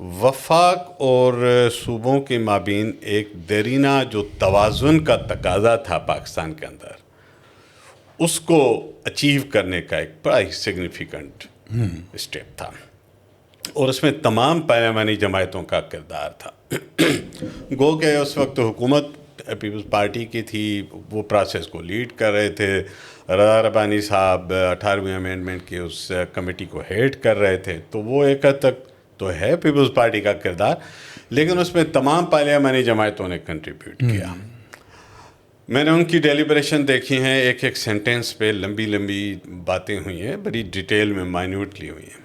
وفاق اور صوبوں کے مابین ایک دیرینہ جو توازن کا تقاضا تھا پاکستان کے اندر، اس کو اچیو کرنے کا ایک بڑا ہی سگنیفیکنٹ اسٹیپ تھا، اور اس میں تمام پارلیمانی جماعتوں کا کردار تھا۔ گو کہ اس وقت حکومت پیپلز پارٹی کی تھی، وہ پروسیس کو لیڈ کر رہے تھے، رضا ربانی صاحب 18ویں امینڈمنٹ کی اس کمیٹی کو ہیڈ کر رہے تھے، تو وہ ایک حد تک تو ہے پیپلز پارٹی کا کردار، لیکن اس میں تمام پارلیمانی جماعتوں نے کنٹریبیوٹ کیا۔ میں نے ان کی ڈیلیبریشن دیکھی ہیں، ایک ایک سینٹنس پہ لمبی لمبی باتیں ہوئی ہیں، بڑی ڈیٹیل میں مائنیوٹلی ہوئی ہیں،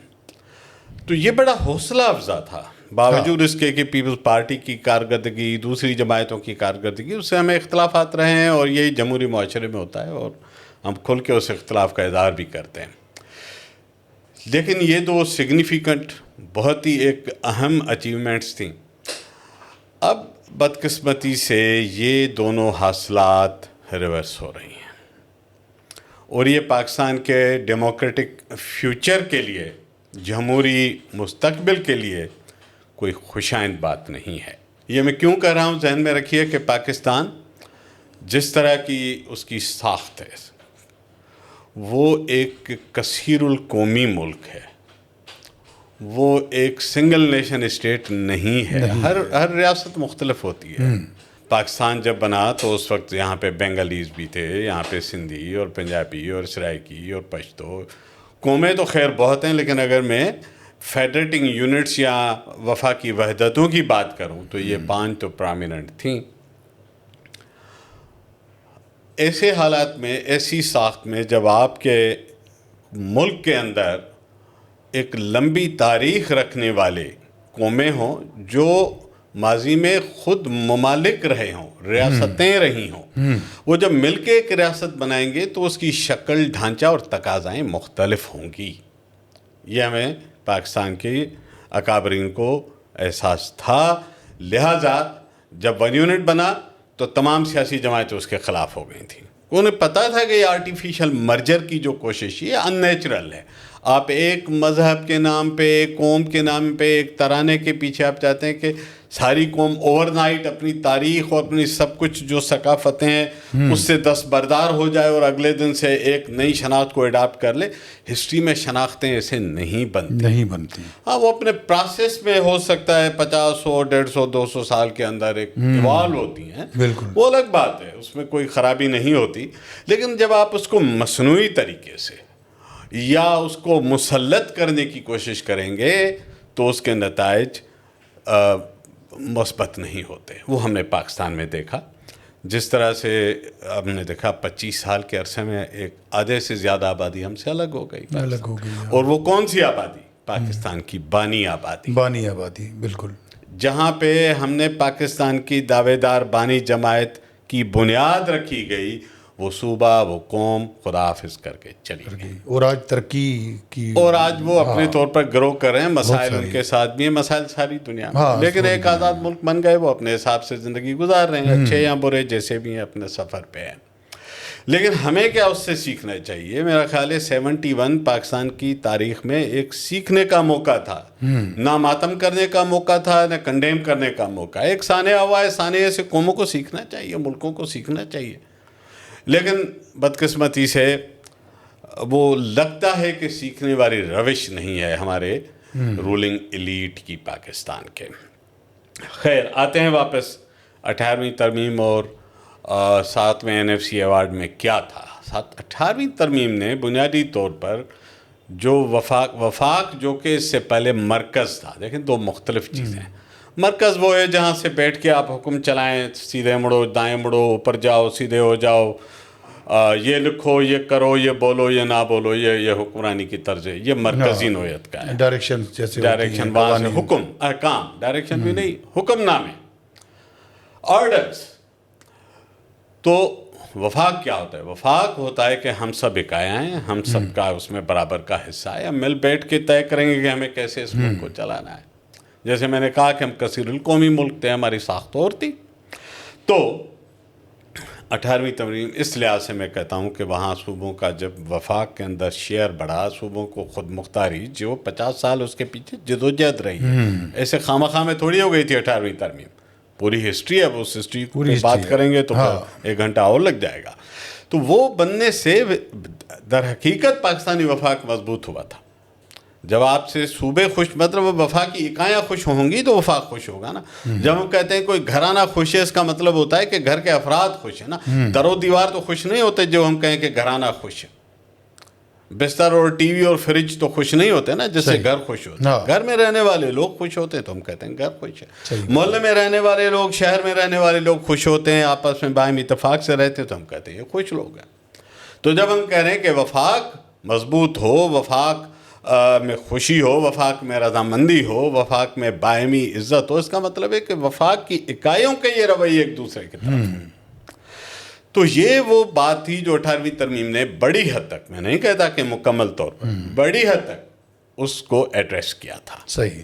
تو یہ بڑا حوصلہ افزا تھا، باوجود اس کے کہ پیپلز پارٹی کی کارکردگی، دوسری جماعتوں کی کارکردگی، اس سے ہمیں اختلافات رہے ہیں، اور یہی جمہوری معاشرے میں ہوتا ہے، اور ہم کھل کے اس اختلاف کا اظہار بھی کرتے ہیں۔ لیکن یہ دو سگنیفیکنٹ، بہت ہی ایک اہم اچیومنٹس تھیں۔ اب بدقسمتی سے یہ دونوں حاصلات ریورس ہو رہی ہیں، اور یہ پاکستان کے ڈیموکریٹک فیوچر کے لیے، جمہوری مستقبل کے لیے کوئی خوشائند بات نہیں ہے۔ یہ میں کیوں کہہ رہا ہوں، ذہن میں رکھیے کہ پاکستان جس طرح کی اس کی ساخت ہے، وہ ایک کثیر القومی ملک ہے، وہ ایک سنگل نیشن اسٹیٹ نہیں ہے، ہر ریاست مختلف ہوتی ہے۔ پاکستان جب بنا تو اس وقت یہاں پہ بنگالیز بھی تھے، یہاں پہ سندھی اور پنجابی اور سرائکی اور پشتو، قومیں تو خیر بہت ہیں، لیکن اگر میں فیڈریٹنگ یونٹس یا وفاقی وحدتوں کی بات کروں تو یہ 5 تو پرامیننٹ تھیں۔ ایسے حالات میں، ایسی ساخت میں، جب آپ کے ملک کے اندر ایک لمبی تاریخ رکھنے والے قومیں ہوں جو ماضی میں خود ممالک رہے ہوں، ریاستیں رہی ہوں، وہ جب مل کے ایک ریاست بنائیں گے تو اس کی شکل، ڈھانچہ اور تقاضائیں مختلف ہوں گی۔ یہ ہمیں پاکستان کے اکابرین کو احساس تھا، لہٰذا جب ون یونٹ بنا تو تمام سیاسی جماعتیں اس کے خلاف ہو گئی تھیں۔ انہیں پتہ تھا کہ یہ آرٹیفیشل مرجر کی جو کوشش یہ ان نیچرل ہے۔ آپ ایک مذہب کے نام پہ، ایک قوم کے نام پہ، ایک ترانے کے پیچھے آپ چاہتے ہیں کہ ساری قوم اوور نائٹ اپنی تاریخ اور اپنی سب کچھ جو ثقافتیں ہیں اس سے دستبردار ہو جائے اور اگلے دن سے ایک نئی شناخت کو اڈاپٹ کر لے۔ ہسٹری میں شناختیں ایسے نہیں بنتی۔ ہاں، وہ اپنے پروسیس میں ہو سکتا ہے 50، 100، 150، 200 سال کے اندر ایک ایوالو ہوتی ہیں، وہ الگ بات ہے، اس میں کوئی خرابی نہیں ہوتی۔ لیکن جب آپ اس کو مصنوعی طریقے سے یا اس کو مسلط کرنے کی کوشش کریں گے تو اس کے نتائج مثبت نہیں ہوتے۔ وہ ہم نے پاکستان میں دیکھا، جس طرح سے ہم نے دیکھا 25 سال کے عرصے میں ایک آدھے سے زیادہ آبادی ہم سے الگ ہو گئی۔ اور وہ کون سی آبادی؟ پاکستان کی بانی آبادی، بالکل، جہاں پہ ہم نے پاکستان کی دعوے دار بانی جماعت کی بنیاد رکھی گئی، وہ صوبہ، وہ قوم خدا حافظ کر کے چلی گئی، اور آج ترقی کی، اور آج وہ اپنے طور پر گرو کر رہے ہیں۔ مسائل ان کے ساتھ بھی ہیں، مسائل ساری دنیا میں، لیکن ایک آزاد ملک بن گئے، وہ اپنے حساب سے زندگی گزار رہے ہیں، اچھے یا برے جیسے بھی ہیں، اپنے سفر پہ ہیں۔ لیکن ہمیں کیا اس سے سیکھنا چاہیے؟ میرا خیال ہے 71 پاکستان کی تاریخ میں ایک سیکھنے کا موقع تھا، نہ ماتم کرنے کا موقع تھا، نہ کنڈیم کرنے کا موقع۔ ایک سانحہ ہوا ہے، سانحے سے قوموں کو سیکھنا چاہیے، ملکوں کو سیکھنا چاہیے، لیکن بدقسمتی سے وہ لگتا ہے کہ سیکھنے والی روش نہیں ہے ہمارے رولنگ ایلیٹ کی پاکستان کے۔ خیر، آتے ہیں واپس 18ویں ترمیم اور 7ویں NFC ایوارڈ میں کیا تھا۔ 18ویں ترمیم نے بنیادی طور پر جو وفاق جو کہ اس سے پہلے مرکز تھا، دیکھیں دو مختلف چیزیں ہیں۔ مرکز وہ ہے جہاں سے بیٹھ کے آپ حکم چلائیں، سیدھے مڑو، دائیں مڑو، اوپر جاؤ، سیدھے ہو جاؤ، یہ لکھو، یہ کرو، یہ بولو، یہ نہ بولو، یہ حکمرانی کی طرز ہے، یہ مرکزی نوعیت کا ہے۔ ڈائریکشن وہاں سے حکم، احکام، ڈائریکشن بھی نہیں، حکم نامے، آرڈرز۔ تو وفاق کیا ہوتا ہے؟ وفاق ہوتا ہے کہ ہم سب اکایا ہیں، ہم سب کا اس میں برابر کا حصہ ہے، ہم مل بیٹھ کے طے کریں گے کہ ہمیں کیسے اس ملک کو چلانا ہے۔ جیسے میں نے کہا کہ ہم کثیر القومی ملک تھے، ہماری ساخت اور تھی۔ تو 18ویں ترمیم اس لحاظ سے میں کہتا ہوں کہ وہاں صوبوں کا جب وفاق کے اندر شیئر بڑھا، صوبوں کو خود مختاری جو 50 سال اس کے پیچھے جدوجہد رہی ہے، ایسے خواہ میں تھوڑی ہو گئی تھی 18ویں ترمیم، پوری ہسٹری ہے، اس ہسٹری پہ بات کریں گے تو 1 گھنٹہ اور لگ جائے گا. تو وہ بننے سے در حقیقت پاکستانی وفاق مضبوط ہوا تھا. جب آپ سے صوبے خوش، مطلب وفاق کی اکائیاں خوش ہوں گی تو وفاق خوش ہوگا نا. جب ہم کہتے ہیں کوئی گھرانہ خوش ہے، اس کا مطلب ہوتا ہے کہ گھر کے افراد خوش ہیں نا. در و دیوار تو خوش نہیں ہوتے جو ہم کہیں کہ گھرانہ خوش ہے. بستر اور ٹی وی اور فریج تو خوش نہیں ہوتے نا جس سے گھر خوش ہوتے ہیں. گھر میں رہنے والے لوگ خوش ہوتے ہیں تو ہم کہتے ہیں گھر خوش ہے. محلے میں رہنے والے لوگ، شہر میں رہنے والے لوگ خوش ہوتے ہیں، آپس میں باہم اتفاق سے رہتے ہیں تو ہم کہتے ہیں یہ خوش لوگ ہیں. تو جب ہم کہہ رہے ہیں کہ وفاق مضبوط ہو، وفاق میں خوشی ہو، وفاق میں رضامندی ہو، وفاق میں باہمی عزت ہو، اس کا مطلب ہے کہ وفاق کی اکائیوں کے یہ رویے ایک دوسرے کی طرف. تو یہ وہ بات تھی جو 18ویں ترمیم نے بڑی حد تک، میں نہیں کہتا کہ مکمل طور پر، بڑی حد تک اس کو ایڈریس کیا تھا. صحیح.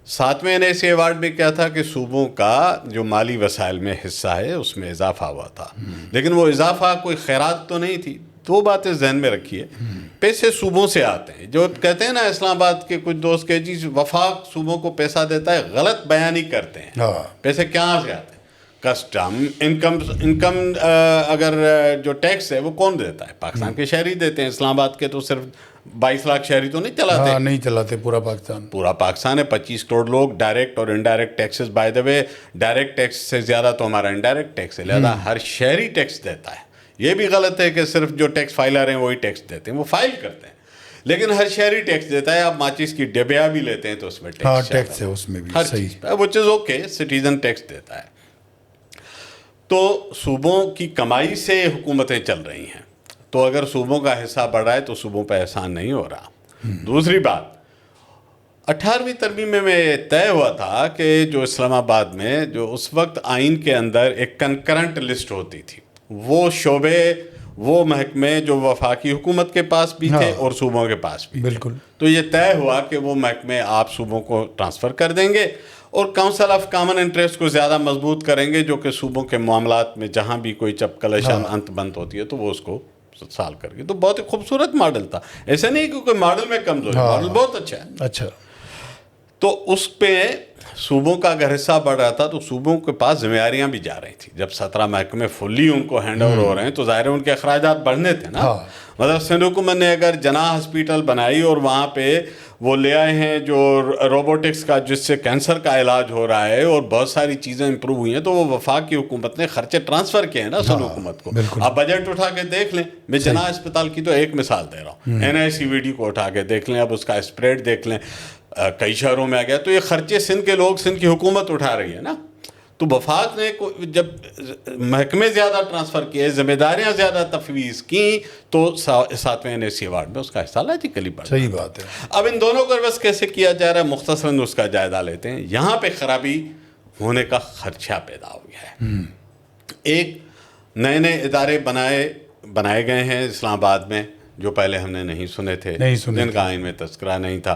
7ویں NAC ایوارڈ میں کیا تھا کہ صوبوں کا جو مالی وسائل میں حصہ ہے اس میں اضافہ ہوا تھا، لیکن وہ اضافہ کوئی خیرات تو نہیں تھی. 2 باتیں ذہن میں رکھیے. پیسے صوبوں سے آتے ہیں. جو کہتے ہیں نا اسلام آباد کے کچھ دوست کہ جی وفاق صوبوں کو پیسہ دیتا ہے، غلط بیانی کرتے ہیں. پیسے کہاں سے آتے ہیں؟ کسٹم انکم اگر جو ٹیکس ہے وہ کون دیتا ہے؟ پاکستان کے شہری دیتے ہیں. اسلام آباد کے تو صرف 22 لاکھ شہری تو نہیں چلاتے. نہیں چلاتے پورا پاکستان. پورا پاکستان ہے. 25 کروڑ لوگ. ڈائریکٹ اور indirect taxes, by the way direct tax سے زیادہ تو ہمارا انڈائریکٹ ٹیکس ہے، لہذا ہر شہری ٹیکس دیتا ہے. یہ بھی غلط ہے کہ صرف جو ٹیکس فائلر ہیں وہی ٹیکس دیتے ہیں، وہ فائل کرتے ہیں، لیکن ہر شہری ٹیکس دیتا ہے. آپ ماچس کی ڈبیا بھی لیتے ہیں تو اس میں ٹیکس ہے، اس میں بھی ہر چیز پہ وچ از اوکے، سٹیزن ٹیکس دیتا ہے. تو صوبوں کی کمائی سے حکومتیں چل رہی ہیں، تو اگر صوبوں کا حصہ بڑھ رہا ہے تو صوبوں پہ احسان نہیں ہو رہا. دوسری بات، 18ویں ترمیم میں طے ہوا تھا کہ جو اسلام آباد میں جو اس وقت آئین کے اندر ایک کنکرنٹ لسٹ ہوتی تھی، وہ شعبے، وہ محکمے جو وفاقی حکومت کے پاس بھی تھے اور صوبوں کے پاس بھی. بالکل. تو یہ طے ہوا کہ وہ محکمے آپ صوبوں کو ٹرانسفر کر دیں گے اور کاؤنسل آف کامن انٹرسٹ کو زیادہ مضبوط کریں گے، جو کہ صوبوں کے معاملات میں جہاں بھی کوئی چپکلشن انت بند ہوتی ہے تو وہ اس کو سال کر گئی. تو بہت ہی خوبصورت ماڈل تھا. ایسا نہیں کہ کوئی ماڈل میں کمزوری، ماڈل بہت اچھا ہے. اچھا. تو اس پہ صوبوں کا اگر حصہ بڑھ رہا تھا تو صوبوں کے پاس ذمہ داریاں بھی جا رہی تھیں. جب 17 محکمے فلی ان کو ہینڈ اوور ہو رہے ہیں تو ظاہر ہے ان کے اخراجات بڑھنے تھے نا. مطلب سندھ حکومت نے اگر جناح ہاسپیٹل بنائی اور وہاں پہ وہ لے آئے ہیں جو روبوٹکس کا جس سے کینسر کا علاج ہو رہا ہے اور بہت ساری چیزیں امپروو ہوئی ہیں، تو وہ وفاق کی حکومت نے خرچے ٹرانسفر کیے ہیں نا سندھ حکومت کو. اب بجٹ اٹھا کے دیکھ لیں. میں جناح اسپتال کی تو ایک مثال دے رہا ہوں، NICVD کو اٹھا کے دیکھ لیں، اب اس کا اسپریڈ دیکھ لیں، کئی شہروں میں آ گیا. تو یہ خرچے سندھ کے لوگ، سندھ کی حکومت اٹھا رہی ہے نا. تو وفاق نے جب محکمے زیادہ ٹرانسفر کیے، ذمہ داریاں زیادہ تفویض کیں، تو 7ویں NAC ایوارڈ میں اس کا حصہ لاجیکلی بڑھا. صحیح بات ہے. اب ان دونوں کو بس کیسے کیا جا رہا ہے، مختصراً اس کا جائزہ لیتے ہیں. یہاں پہ خرابی ہونے کا خدشہ پیدا ہو گیا ہے. ایک نئے ادارے بنائے گئے ہیں اسلام آباد میں جو پہلے ہم نے نہیں سنے تھے، جن کا آئین میں تذکرہ نہیں تھا.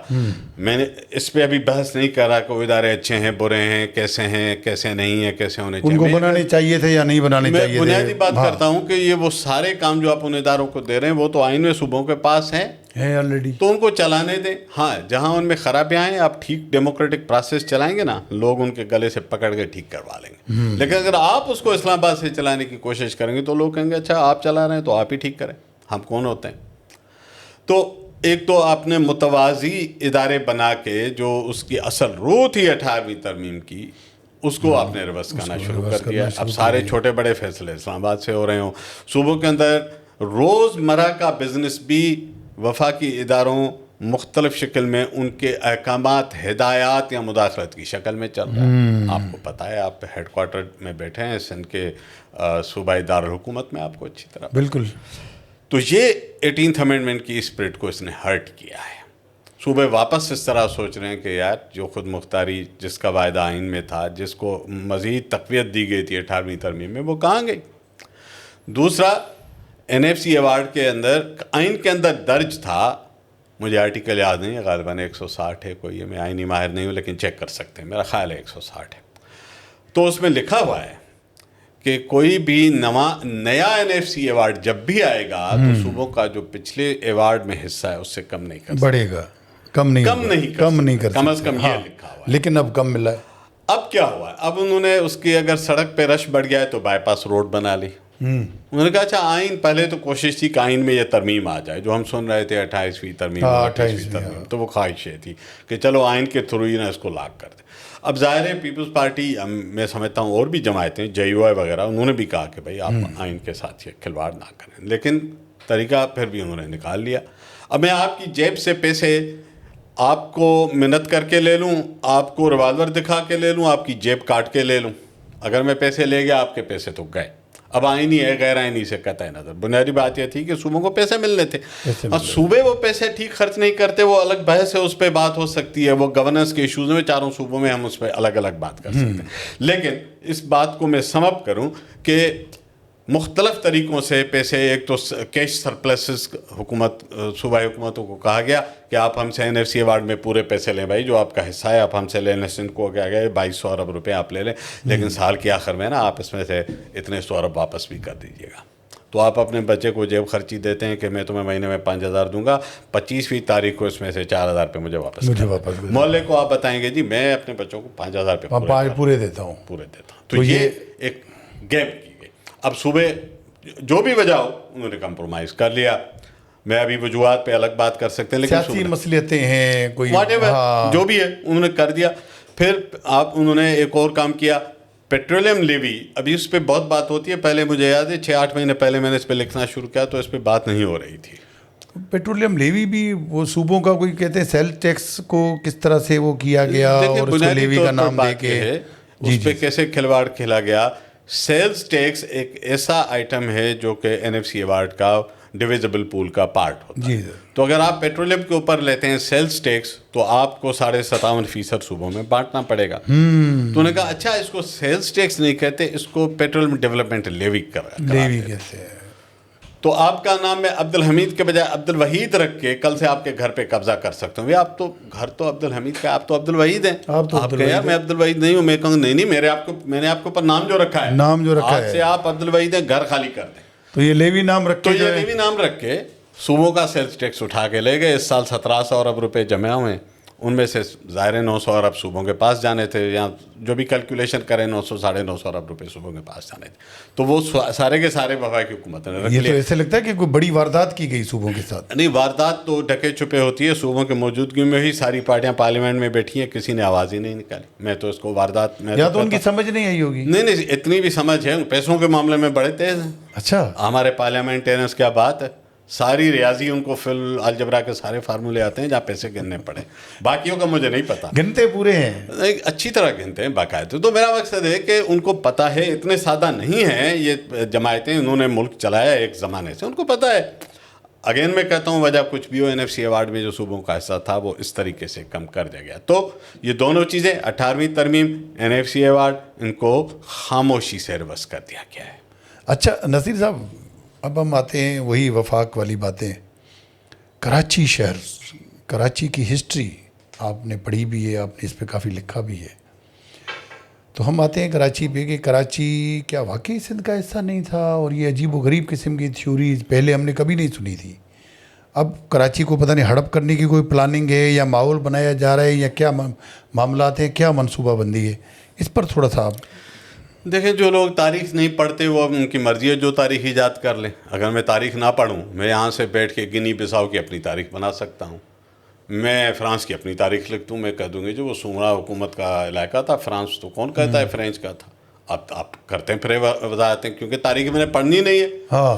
میں نے اس پہ ابھی بحث نہیں کر رہا کہ وہ ادارے اچھے ہیں، برے ہیں، کیسے نہیں ہیں، کیسے ہونے چاہیے. ان کو بنانے چاہیے تھے یا نہیں بنانے چاہیے تھے. میں بنیادی بات کرتا ہوں کہ یہ وہ سارے کام جو آپ ان اداروں کو دے رہے ہیں وہ تو آئین میں صوبوں کے پاس ہیں آلریڈی، تو ان کو چلانے دیں. ہاں، جہاں ان میں خرابیاں ہیں آپ ٹھیک ڈیموکریٹک پروسیس چلائیں گے نا، لوگ ان کے گلے سے پکڑ کے ٹھیک کروا لیں گے. لیکن اگر آپ اس کو اسلام آباد سے چلانے کی کوشش کریں گے تو لوگ کہیں گے اچھا آپ چلا رہے ہیں تو آپ ہی ٹھیک کریں، ہم کون ہوتے ہیں. تو ایک تو آپ نے متوازی ادارے بنا کے جو اس کی اصل روح تھی 18ویں ترمیم کی، اس کو آپ نے ریورس کرنا شروع کر دیا. اب سارے چھوٹے بڑے فیصلے اسلام آباد سے ہو رہے ہوں. صوبوں کے اندر روز مرہ کا بزنس بھی وفاقی اداروں مختلف شکل میں ان کے احکامات، ہدایات یا مداخلت کی شکل میں چل رہا ہے. آپ کو پتہ ہے، آپ ہیڈ کوارٹر میں بیٹھے ہیں سندھ کے صوبائی دارالحکومت میں، آپ کو اچھی طرح بالکل. تو یہ 18th امینڈمنٹ کی اسپرٹ کو اس نے ہرٹ کیا ہے. صوبے واپس اس طرح سوچ رہے ہیں کہ یار جو خود مختاری جس کا وعدہ آئین میں تھا، جس کو مزید تقویت دی گئی تھی 18ویں ترمیم میں، وہ کہاں گئی. دوسرا، NFC ایوارڈ کے اندر آئین کے اندر درج تھا، مجھے آرٹیکل یاد نہیں ہے، غالباً 160 ہے کوئی، میں آئینی ماہر نہیں ہوں لیکن چیک کر سکتے ہیں، میرا خیال ہے 160 ہے. تو اس میں لکھا ہوا ہے کہ کوئی بھی نیا NFC ایوارڈ جب بھی آئے گا تو صوبوں کا جو پچھلے ایوارڈ میں حصہ ہے اس سے کم نہیں کر سکتا، بڑھے گا، کم نہیں کر کم از سکتے، کم یہ لکھا ہوا ہے۔ لیکن اب کم ملا ہے۔ اب کیا ہوا ہے، اب انہوں نے اس کی اگر سڑک پہ رش بڑھ گیا ہے تو بائی پاس روڈ بنا لی۔ انہوں نے کہا اچھا آئین، پہلے تو کوشش تھی کہ آئین میں یہ ترمیم آ جائے، جو ہم سن رہے تھے 28ویں ترمیم، 28ویں ترمیم، تو وہ خواہش یہ تھی کہ چلو آئین کے تھرو ہی نا اس کو لاگ کر دیں۔ اب ظاہر ہے پیپلز پارٹی، میں سمجھتا ہوں اور بھی جماعتیں JUI وغیرہ، انہوں نے بھی کہا کہ بھائی آپ آئین کے ساتھ یہ کھلواڑ نہ کریں، لیکن طریقہ پھر بھی انہوں نے نکال لیا۔ اب میں آپ کی جیب سے پیسے آپ کو منت کر کے لے لوں، آپ کو ریوالور دکھا کے لے لوں، آپ کی جیب کاٹ کے لے لوں، اگر میں پیسے لے گیا آپ کے پیسے تو گئے۔ اب آئینی ہے غیر آئینی سے قطع نظر، بنیادی بات یہ تھی کہ صوبوں کو پیسے ملنے تھے، اور صوبے وہ پیسے ٹھیک خرچ نہیں کرتے، وہ الگ بحث ہے، اس پہ بات ہو سکتی ہے، وہ گورننس کے ایشوز میں چاروں صوبوں میں ہم اس پہ الگ الگ بات کر سکتے ہیں۔ لیکن اس بات کو میں سم اپ کروں کہ مختلف طریقوں سے پیسے، ایک تو کیش سرپلسز، حکومت صوبائی حکومتوں کو کہا گیا کہ آپ ہم سے NFC ایوارڈ میں پورے پیسے لیں بھائی، جو آپ کا حصہ ہے آپ ہم سے لیں، سندھ کو کیا گیا 2200 ارب روپے آپ لے لیں، لیکن سال کے آخر میں نا آپ اس میں سے اتنے 100 ارب واپس بھی کر دیجیے گا۔ تو آپ اپنے بچے کو جیب خرچی دیتے ہیں کہ میں تمہیں مہینے میں 5000 دوں گا، 25ویں تاریخ کو اس میں سے 4000 پہ مجھے واپس محلے کو آپ بتائیں گے جی میں اپنے بچوں کو 5000 پہ پورے دیتا ہوں۔ تو یہ ایک گیپ کی گئی۔ اب صوبے جو بھی وجہ ہو انہوں نے کمپرومائز کر لیا، میں ابھی وجوہات پہ الگ بات کر سکتے ہیں، لیکن سیاسی مصلیتیں ہیں، کوئی جو بھی ہے انہوں نے کر دیا۔ پھر انہوں نے ایک اور کام کیا، پیٹرولیم لیوی، ابھی اس پہ بہت بات ہوتی ہے، پہلے مجھے یاد ہے 6-8 مہینے پہلے میں نے اس پہ لکھنا شروع کیا تو اس پہ بات نہیں ہو رہی تھی۔ پیٹرولیم لیوی بھی وہ صوبوں کا کوئی کہتے ہیں سیل ٹیکس کو کس طرح سے وہ کیا گیا، اور اس کو لیوی کا نام دے کے اس پہ کیسے کھلواڑ کھیلا گیا۔ سیلز ٹیکس ایک ایسا آئٹم ہے جو کہ NFC ایوارڈ کا ڈویزبل پول کا پارٹ ہوتا ہے، تو اگر آپ پیٹرولیم کے اوپر لیتے ہیں سیلز ٹیکس تو آپ کو 57.5% صوبوں میں بانٹنا پڑے گا۔ تو انہوں نے کہا اچھا اس کو سیلز ٹیکس نہیں کہتے، اس کو پیٹرولیم ڈیولپمنٹ لیوی کہتے ہیں۔ تو آپ کا نام میں عبد الحمید کے بجائے عبد الوحید رکھ کے کل سے آپ کے گھر پہ قبضہ کر سکتا ہوں۔ آپ تو گھر تو عبد الحمید کا، آپ تو عبد الوحید ہیں، آپ کہیں یار میں عبد الوحید نہیں ہوں، میں کہوں نہیں میں نے آپ کے اوپر نام جو رکھا ہے، آج سے آپ عبد الوحید ہیں، گھر خالی کر دیں۔ تو یہ لیوی نام رکھ کے، تو یہ لیوی نام رکھ کے صوبوں کا سیلز ٹیکس اٹھا کے لے گئے۔ اس سال 1700 ارب روپے جمع ہوئے، ان میں سے ظاہر 900 ارب صوبوں کے پاس جانے تھے، یا جو بھی کیلکولیشن کریں 900-950 ارب روپے صوبوں کے پاس جانے تھے، تو وہ سارے کے سارے وفاقی حکومت نے رکھ یہ لیا۔ تو ایسے لگتا ہے کہ کوئی بڑی واردات کی گئی صوبوں کے ساتھ۔ نہیں، واردات تو ڈھکے چھپے ہوتی ہے، صوبوں کی موجودگی میں ہی ساری پارٹیاں پارلیمنٹ میں بیٹھی ہیں، کسی نے آواز ہی نہیں نکالی۔ میں تو اس کو واردات میں، یا تو ان کی سمجھ نہیں آئی ہوگی۔ نہیں اتنی بھی سمجھ ہے، پیسوں کے معاملے میں بڑے تیز ہیں۔ اچھا، ہمارے پارلیمنٹیرینس کیا بات ہے، ساری ریاضی ان کو فی الجبرا کے سارے فارمولے آتے ہیں جہاں پیسے گننے پڑے، باقیوں کا مجھے نہیں پتا، گنتے پورے ہیں، اچھی طرح گنتے ہیں باقاعدہ۔ تو میرا مقصد ہے کہ ان کو پتہ ہے، اتنے سادہ نہیں ہیں یہ جماعتیں، انہوں نے ملک چلایا ایک زمانے سے، ان کو پتہ ہے۔ اگین میں کہتا ہوں وجہ کچھ بھی ہو، NFC ایوارڈ میں جو صوبوں کا حصہ تھا وہ اس طریقے سے کم کر دیا گیا۔ تو یہ دونوں چیزیں 18ویں ترمیم، NFC ایوارڈ، ان کو خاموشی سے ریورس کر دیا گیا ہے۔ اچھا نصیر صاحب، اب ہم آتے ہیں وہی وفاق والی باتیں۔ کراچی شہر، کراچی کی ہسٹری آپ نے پڑھی بھی ہے، آپ نے اس پہ کافی لکھا بھی ہے، تو ہم آتے ہیں کراچی پہ کہ کراچی کیا واقعی سندھ کا حصہ نہیں تھا، اور یہ عجیب و غریب قسم کی تھیوریز پہلے ہم نے کبھی نہیں سنی تھی۔ اب کراچی کو پتہ نہیں ہڑپ کرنے کی کوئی پلاننگ ہے، یا ماحول بنایا جا رہا ہے، یا کیا معاملات ہیں، کیا منصوبہ بندی ہے، اس پر تھوڑا سا آپ۔ دیکھیں، جو لوگ تاریخ نہیں پڑھتے وہ ان کی مرضی ہے جو تاریخ ایجاد کر لیں۔ اگر میں تاریخ نہ پڑھوں، میں یہاں سے بیٹھ کے گنی بساؤ کی اپنی تاریخ بنا سکتا ہوں، میں فرانس کی اپنی تاریخ لکھ دوں، میں کہہ دوں گی جو وہ سومرا حکومت کا علاقہ تھا، فرانس تو کون کہتا ہے فرینچ کا تھا۔ اب آپ کرتے ہیں پھر وضاحتیں، کیونکہ تاریخ میں نے پڑھنی نہیں ہے۔ ہاں،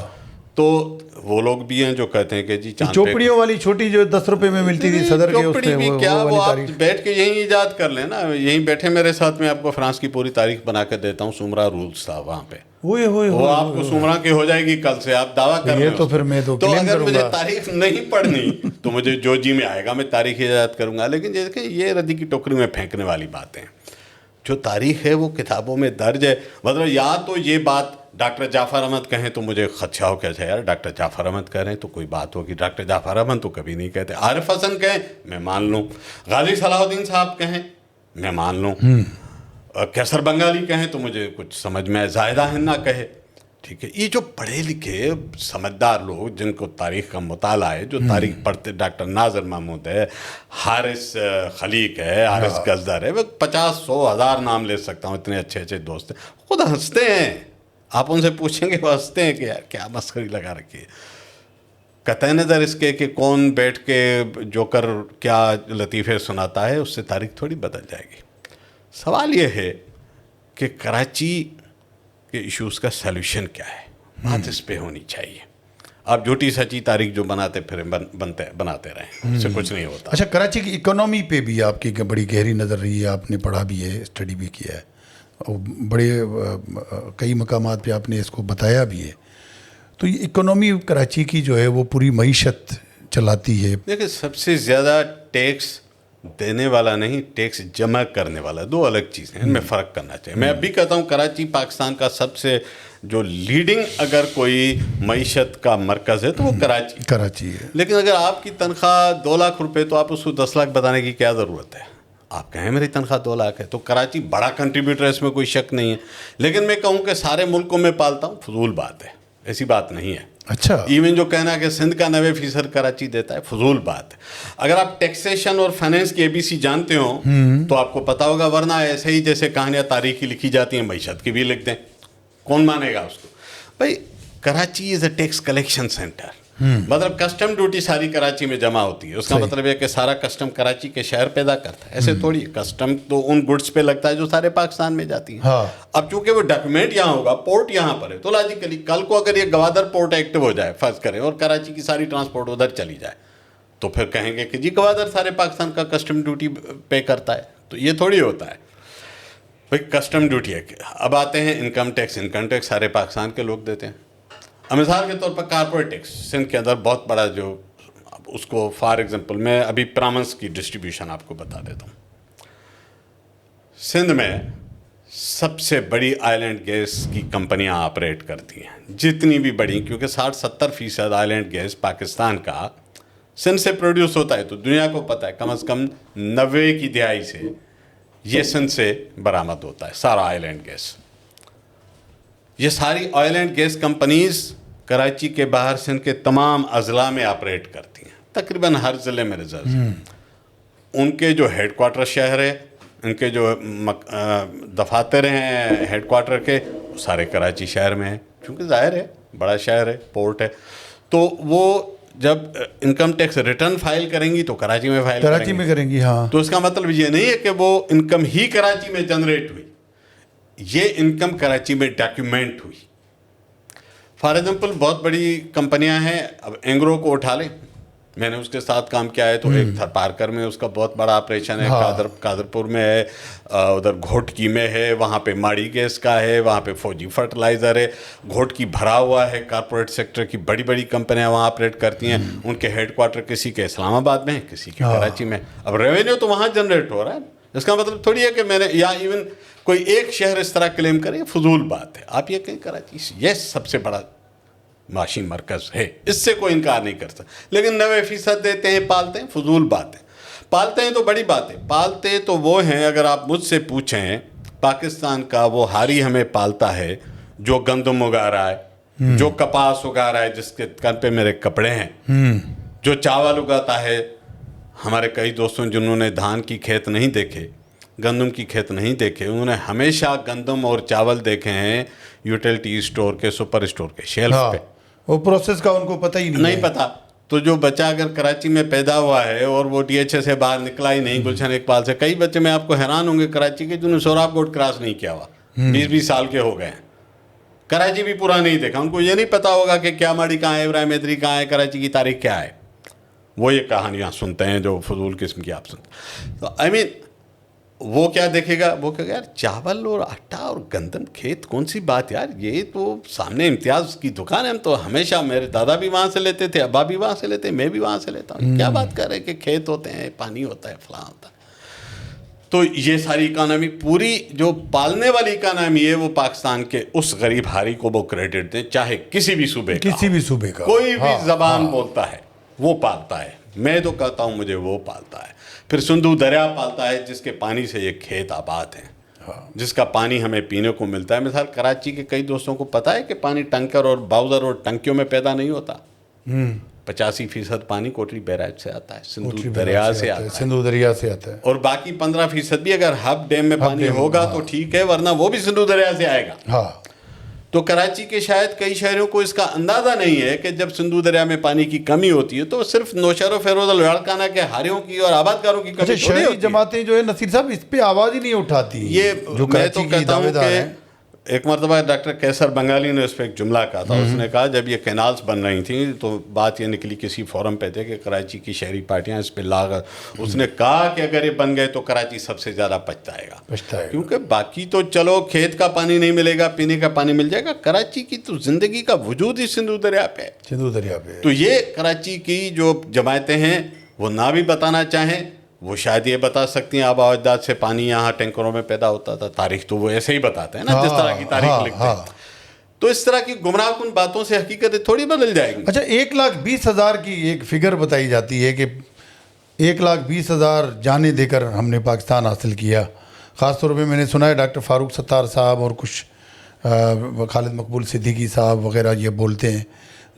تو وہ لوگ بھی ہیں جو کہتے ہیں کہ جی چوپڑیوں والی چھوٹی جو 10 روپے میں ملتی تھی صدر کے، چوپڑی بھی کیا، وہ آپ بیٹھ کے یہیں ایجاد کر لیں نا، یہیں بیٹھے میرے ساتھ، میں آپ کو فرانس کی پوری تاریخ بنا کے دیتا ہوں۔ سومرا رولز تھا وہاں پہ، وہ آپ کو سومرا کی ہو جائے گی کل سے، آپ دعویٰ کر رہے ہیں۔ تو پھر میں تو اگر مجھے تاریخ نہیں پڑھنی تو مجھے جو جی میں آئے گا میں تاریخ ایجاد کروں گا، لیکن دیکھیں یہ ردی کی ٹوکری میں پھینکنے والی باتیں، جو تاریخ ہے وہ کتابوں میں درج ہے۔ مطلب یا تو یہ بات ڈاکٹر جعفر احمد کہیں تو مجھے خدشہ ہو کیا یار ڈاکٹر جعفر احمد کہہ رہے ہیں تو کوئی بات ہوگی، ڈاکٹر جعفر احمد تو کبھی نہیں کہتے، عارف حسن کہیں میں مان لوں، غازی صلاح الدین صاحب کہیں میں مان لوں، کیسر بنگالی کہیں تو مجھے کچھ سمجھ میں آئے، زائدہ ہند نہ کہے، ٹھیک ہے. یہ جو پڑھے لکھے سمجھدار لوگ جن کو تاریخ کا مطالعہ ہے، جو تاریخ پڑھتے، ڈاکٹر ناظر محمود ہے، حارث خلیق ہے، حارث گزدر ہے، وہ 50 100 1000 نام لے سکتا ہوں، اتنے اچھے اچھے دوست ہیں، خود ہنستے ہیں. آپ ان سے پوچھیں گے وہ ہنستے ہیں کہ یار کیا مسخری لگا رکھی ہے. قطع نظر اس کے کہ کون بیٹھ کے جوکر کیا لطیفے سناتا ہے، اس سے تاریخ تھوڑی بدل جائے گی. سوال یہ ہے کہ کراچی کے ایشوز کا سیلوشن کیا ہے، بات اس پہ ہونی چاہیے. آپ جھوٹی سچی تاریخ جو بناتے پھر بناتے رہیں، اس سے کچھ نہیں ہوتا. اچھا، کراچی کی اکنامی پہ بھی آپ کی بڑی گہری نظر رہی ہے، آپ نے پڑھا بھی ہے، اسٹڈی بھی کیا ہے، اور بڑے کئی مقامات پہ آپ نے اس کو بتایا بھی ہے. تو یہ اکنامی کراچی کی جو ہے وہ پوری معیشت چلاتی ہے. دیکھیں، سب سے زیادہ ٹیکس دینے والا نہیں، ٹیکس جمع کرنے والا، دو الگ چیزیں ہیں، ان میں فرق کرنا چاہیے. میں اب بھی کہتا ہوں کراچی پاکستان کا سب سے جو لیڈنگ اگر کوئی معیشت کا مرکز ہے تو وہ کراچی ہے. لیکن اگر آپ کی تنخواہ 2 لاکھ روپے تو آپ اس کو 10 لاکھ بتانے کی کیا ضرورت ہے؟ آپ کہیں میری تنخواہ 2 لاکھ ہے، تو کراچی بڑا کنٹریبیوٹر ہے، اس میں کوئی شک نہیں ہے. لیکن میں کہوں کہ سارے ملکوں میں پالتا ہوں، فضول بات ہے، ایسی بات نہیں ہے. اچھا، ایون جو کہنا کہ سندھ کا 90% کراچی دیتا ہے، فضول بات ہے. اگر آپ ٹیکسیشن اور فائنینس کی ABC جانتے ہو تو آپ کو پتا ہوگا، ورنہ ایسے ہی جیسے کہانیاں تاریخی لکھی جاتی ہیں معیشت کی بھی لکھ دیں، کون مانے گا اس کو؟ بھائی کراچی از اے ٹیکس کلیکشن سینٹر. مطلب کسٹم ڈیوٹی ساری کراچی میں جمع ہوتی ہے، اس کا مطلب یہ کہ سارا کسٹم کراچی کے شہر پیدا کرتا ہے. ایسے تھوڑی، کسٹم تو ان گڈس پہ لگتا ہے جو سارے پاکستان میں جاتی ہیں. اب چونکہ وہ ڈاکومنٹ یہاں ہوگا، پورٹ یہاں پر ہے، تو لاجیکلی کل کو اگر یہ گوادر پورٹ ایکٹیو ہو جائے فرض کریں، اور کراچی کی ساری ٹرانسپورٹ ادھر چلی جائے، تو پھر کہیں گے کہ جی گوادر سارے پاکستان کا کسٹم ڈیوٹی پے کرتا ہے. تو یہ تھوڑی ہوتا ہے بھائی، کسٹم ڈیوٹی ہے. اب آتے ہیں انکم ٹیکس. انکم ٹیکس سارے پاکستان کے لوگ دیتے ہیں. مثال کے طور پر کارپوریٹ ٹیکس سندھ کے اندر بہت بڑا، جو اس کو فار ایگزامپل میں ابھی پرامنس کی ڈسٹریبیوشن آپ کو بتا دیتا ہوں. سندھ میں سب سے بڑی آئل اینڈ گیس کی کمپنیاں آپریٹ کرتی ہیں، جتنی بھی بڑی، کیونکہ 60-70% آئل اینڈ گیس پاکستان کا سندھ سے پروڈیوس ہوتا ہے. تو دنیا کو پتہ ہے کم از کم 90 کی دہائی سے یہ سندھ سے برآمد ہوتا ہے سارا آئل اینڈ گیس. یہ ساری oil and gas companies Karachi کے باہر سندھ کے تمام اضلاع میں آپریٹ کرتی ہیں، تقریباً ہر ضلع میں ریزرو. ان کے جو ہیڈ کوارٹر شہر ہے، ان کے جو دفاتر ہیں ہیڈ کوارٹر کے، وہ سارے کراچی شہر میں ہیں، کیونکہ ظاہر ہے بڑا شہر ہے، پورٹ ہے. تو وہ جب انکم ٹیکس ریٹرن فائل کریں گی تو کراچی میں فائل کریں گی. ہاں، تو اس کا مطلب یہ نہیں ہے کہ وہ انکم ہی کراچی میں جنریٹ ہوئی، یہ انکم کراچی میں ڈاکیومنٹ ہوئی. فار ایگزامپل بہت بڑی کمپنیاں ہیں، اب اینگرو کو اٹھا لیں، میں نے اس کے ساتھ کام کیا ہے، تو ایک تھر پارکر میں اس کا بہت بڑا آپریشن ہے، قادرپور میں ہے، ادھر گھوٹکی میں ہے، وہاں پہ ماڑی گیس کا ہے، وہاں پہ فوجی فرٹیلائزر ہے، گھوٹکی بھرا ہوا ہے. کارپوریٹ سیکٹر کی بڑی بڑی کمپنیاں وہاں آپریٹ کرتی ہیں. ان کے ہیڈ کوارٹر کسی کے اسلام آباد میں ہے، کسی کے کراچی میں. اب ریونیو تو وہاں جنریٹ ہو رہا ہے. اس کا مطلب تھوڑی ہے کہ میں نے، یا ایون کوئی ایک شہر اس طرح کلیم کرے، فضول بات ہے. آپ یہ کہیں کراچی یہ سب سے بڑا معاشی مرکز ہے، اس سے کوئی انکار نہیں کر سکتا. لیکن 90% دیتے ہیں، پالتے ہیں، فضول بات ہے. پالتے ہیں تو بڑی بات ہے. پالتے تو وہ ہیں، اگر آپ مجھ سے پوچھیں، پاکستان کا وہ ہاری ہمیں پالتا ہے جو گندم اگا رہا ہے، جو کپاس اگا رہا ہے، جس کے کن پہ میرے کپڑے ہیں، جو چاول اگاتا ہے. ہمارے کئی دوستوں جنہوں نے دھان کی کھیت نہیں دیکھے، گندم کی کھیت نہیں دیکھے، انہوں نے ہمیشہ گندم اور چاول دیکھے ہیں یوٹیلٹی اسٹور کے، سپر اسٹور کے شیلف پہ. وہ پروسیس کا ان کو پتہ ہی نہیں پتا. تو جو بچہ اگر کراچی میں پیدا ہوا ہے اور وہ DHA سے باہر نکلا ہی نہیں، گلشن اقبال سے، کئی بچے میں آپ کو حیران ہوں گے کراچی کے جنہوں نے سوراب کوٹ کراس نہیں کیا ہوا، 20 سال کے ہو گئے ہیں، کراچی بھی پورا نہیں دیکھا. ان کو یہ نہیں پتا ہوگا کہ کیا ماڑی کہاں ہے، ابراہیم ایدری کہاں ہے، کراچی کی تاریخ کیا ہے. وہ یہ کہانیاں سنتے ہیں جو فضول قسم کی آپ سنتے. تو وہ کیا دیکھے گا، وہ کہے گا یار چاول اور آٹا اور گندم کھیت کون سی بات یار، یہ تو سامنے امتیاز کی دکان ہے. ہم تو ہمیشہ، میرے دادا بھی وہاں سے لیتے تھے، ابا بھی وہاں سے لیتے، میں بھی وہاں سے لیتا ہوں. کیا بات کر رہے کہ کھیت ہوتے ہیں، پانی ہوتا ہے، فلاں ہوتا ہے. تو یہ ساری اکانومی، پوری جو پالنے والی اکانومی ہے، وہ پاکستان کے اس غریب ہاری کو وہ کریڈٹ دیں، چاہے کسی بھی صوبے کا کوئی بھی زبان بولتا ہے، وہ پالتا ہے. میں تو کہتا ہوں مجھے وہ پالتا ہے. پھر سندھو دریا پالتا ہے، جس کے پانی سے یہ کھیت آباد ہیں. جس کا پانی ہمیں پینے کو ملتا ہے. مثال کراچی کے کئی دوستوں کو پتہ ہے کہ پانی ٹینکر اور باؤزر اور ٹنکیوں میں پیدا نہیں ہوتا. 85% پانی کوٹلی بیراج سے آتا ہے, سندھو دریا سے آتا ہے, سندھو دریا سے آتا ہے, اور باقی 15% بھی اگر ہب ڈیم میں پانی ہوگا تو ٹھیک ہے, ورنہ وہ بھی سندھو دریا سے آئے گا. ہاں. تو کراچی کے شاید کئی شہریوں کو اس کا اندازہ نہیں ہے کہ جب سندھو دریا میں پانی کی کمی ہوتی ہے تو صرف نوشہر و فیروز لاڑکانہ کے ہاریوں کی اور آبادکاروں کی کمی. شہری جماعتیں جو ہے نصیر صاحب اس پہ آواز ہی نہیں اٹھاتی. یہ جو میں تو کراچی کی کہتا ہوں دعوے دار کہ ہیں. ایک مرتبہ ڈاکٹر کیسر بنگالی نے اس پہ ایک جملہ کہا تھا. اس نے کہا جب یہ کینالز بن رہی تھیں تو بات یہ نکلی کسی فورم پہ تھے کہ کراچی کی شہری پارٹیاں اس پہ اس نے کہا کہ اگر یہ بن گئے تو کراچی سب سے زیادہ پچھتائے گا, کیونکہ باقی تو چلو کھیت کا پانی نہیں ملے گا, پینے کا پانی مل جائے گا, کراچی کی تو زندگی کا وجود ہی سندھو دریا پہ ہے. سندھو دریا پہ. تو یہ کراچی کی جو جماعتیں ہیں وہ نہ بھی بتانا چاہیں, وہ شاید یہ بتا سکتی ہیں آبا اجداد سے پانی یہاں ٹینکروں میں پیدا ہوتا تھا. تاریخ تو وہ ایسے ہی بتاتے ہیں نا, جس طرح کی تاریخ لکھتے ہیں. تو اس طرح کی گمراہ کن باتوں سے حقیقتیں تھوڑی بدل جائیں گی. اچھا, 1,20,000 کی ایک فگر بتائی جاتی ہے کہ 1,20,000 جانیں دے کر ہم نے پاکستان حاصل کیا. خاص طور پہ میں نے سنا ہے ڈاکٹر فاروق ستار صاحب اور کچھ خالد مقبول صدیقی صاحب وغیرہ یہ بولتے ہیں.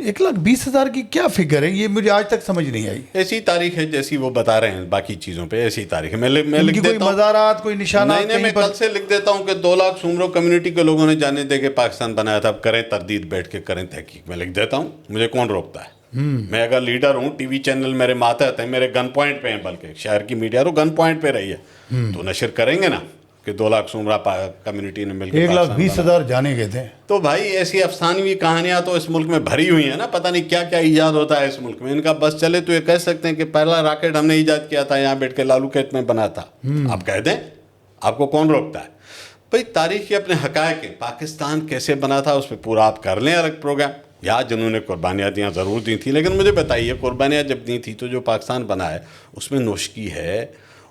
1,20,000 کی کیا فگر ہے, یہ مجھے آج تک سمجھ نہیں آئی. ایسی تاریخ ہے جیسی وہ بتا رہے ہیں باقی چیزوں پہ, ایسی تاریخ ہے. میں لکھ کوئی دیتا ہوں مزارات, کوئی نشانات. نہیں, میں کل سے لکھ دیتا ہوں کہ 2 لاکھ سومرو کمیونٹی کے لوگوں نے جانے دے کے پاکستان بنایا تھا. اب کریں تردید, بیٹھ کے کریں تحقیق. میں لکھ دیتا ہوں, مجھے کون روکتا ہے. میں اگر لیڈر ہوں, ٹی وی چینل میرے ماتحت ہیں, میرے گن پوائنٹ پہ ہیں, بلکہ شہر کی میڈیا تو گن پوائنٹ پہ رہی ہے, تو نشر کریں گے نا کہ 2 لاکھ سومرا کمیونٹی نے مل کے 1,20,000 جانے گئے تھے. تو بھائی ایسی افسانوی کہانیاں تو اس ملک میں بھری ہوئی ہیں نا, پتہ نہیں کیا کیا ایجاد ہوتا ہے اس ملک میں. ان کا بس چلے تو یہ کہہ سکتے ہیں کہ پہلا راکٹ ہم نے ایجاد کیا تھا, یہاں بیٹھ کے لالو کھیت میں بنا تھا. آپ کہہ دیں, آپ کو کون روکتا ہے بھائی. تاریخ کے اپنے حقائق ہیں. پاکستان کیسے بنا تھا اس پہ پورا آپ کر لیں الگ پروگرام. یا جنہوں نے قربانیاں دیا ضرور دی تھیں, لیکن مجھے بتائیے قربانیاں جب دی تھی تو جو پاکستان بنا ہے اس میں نوشکی ہے,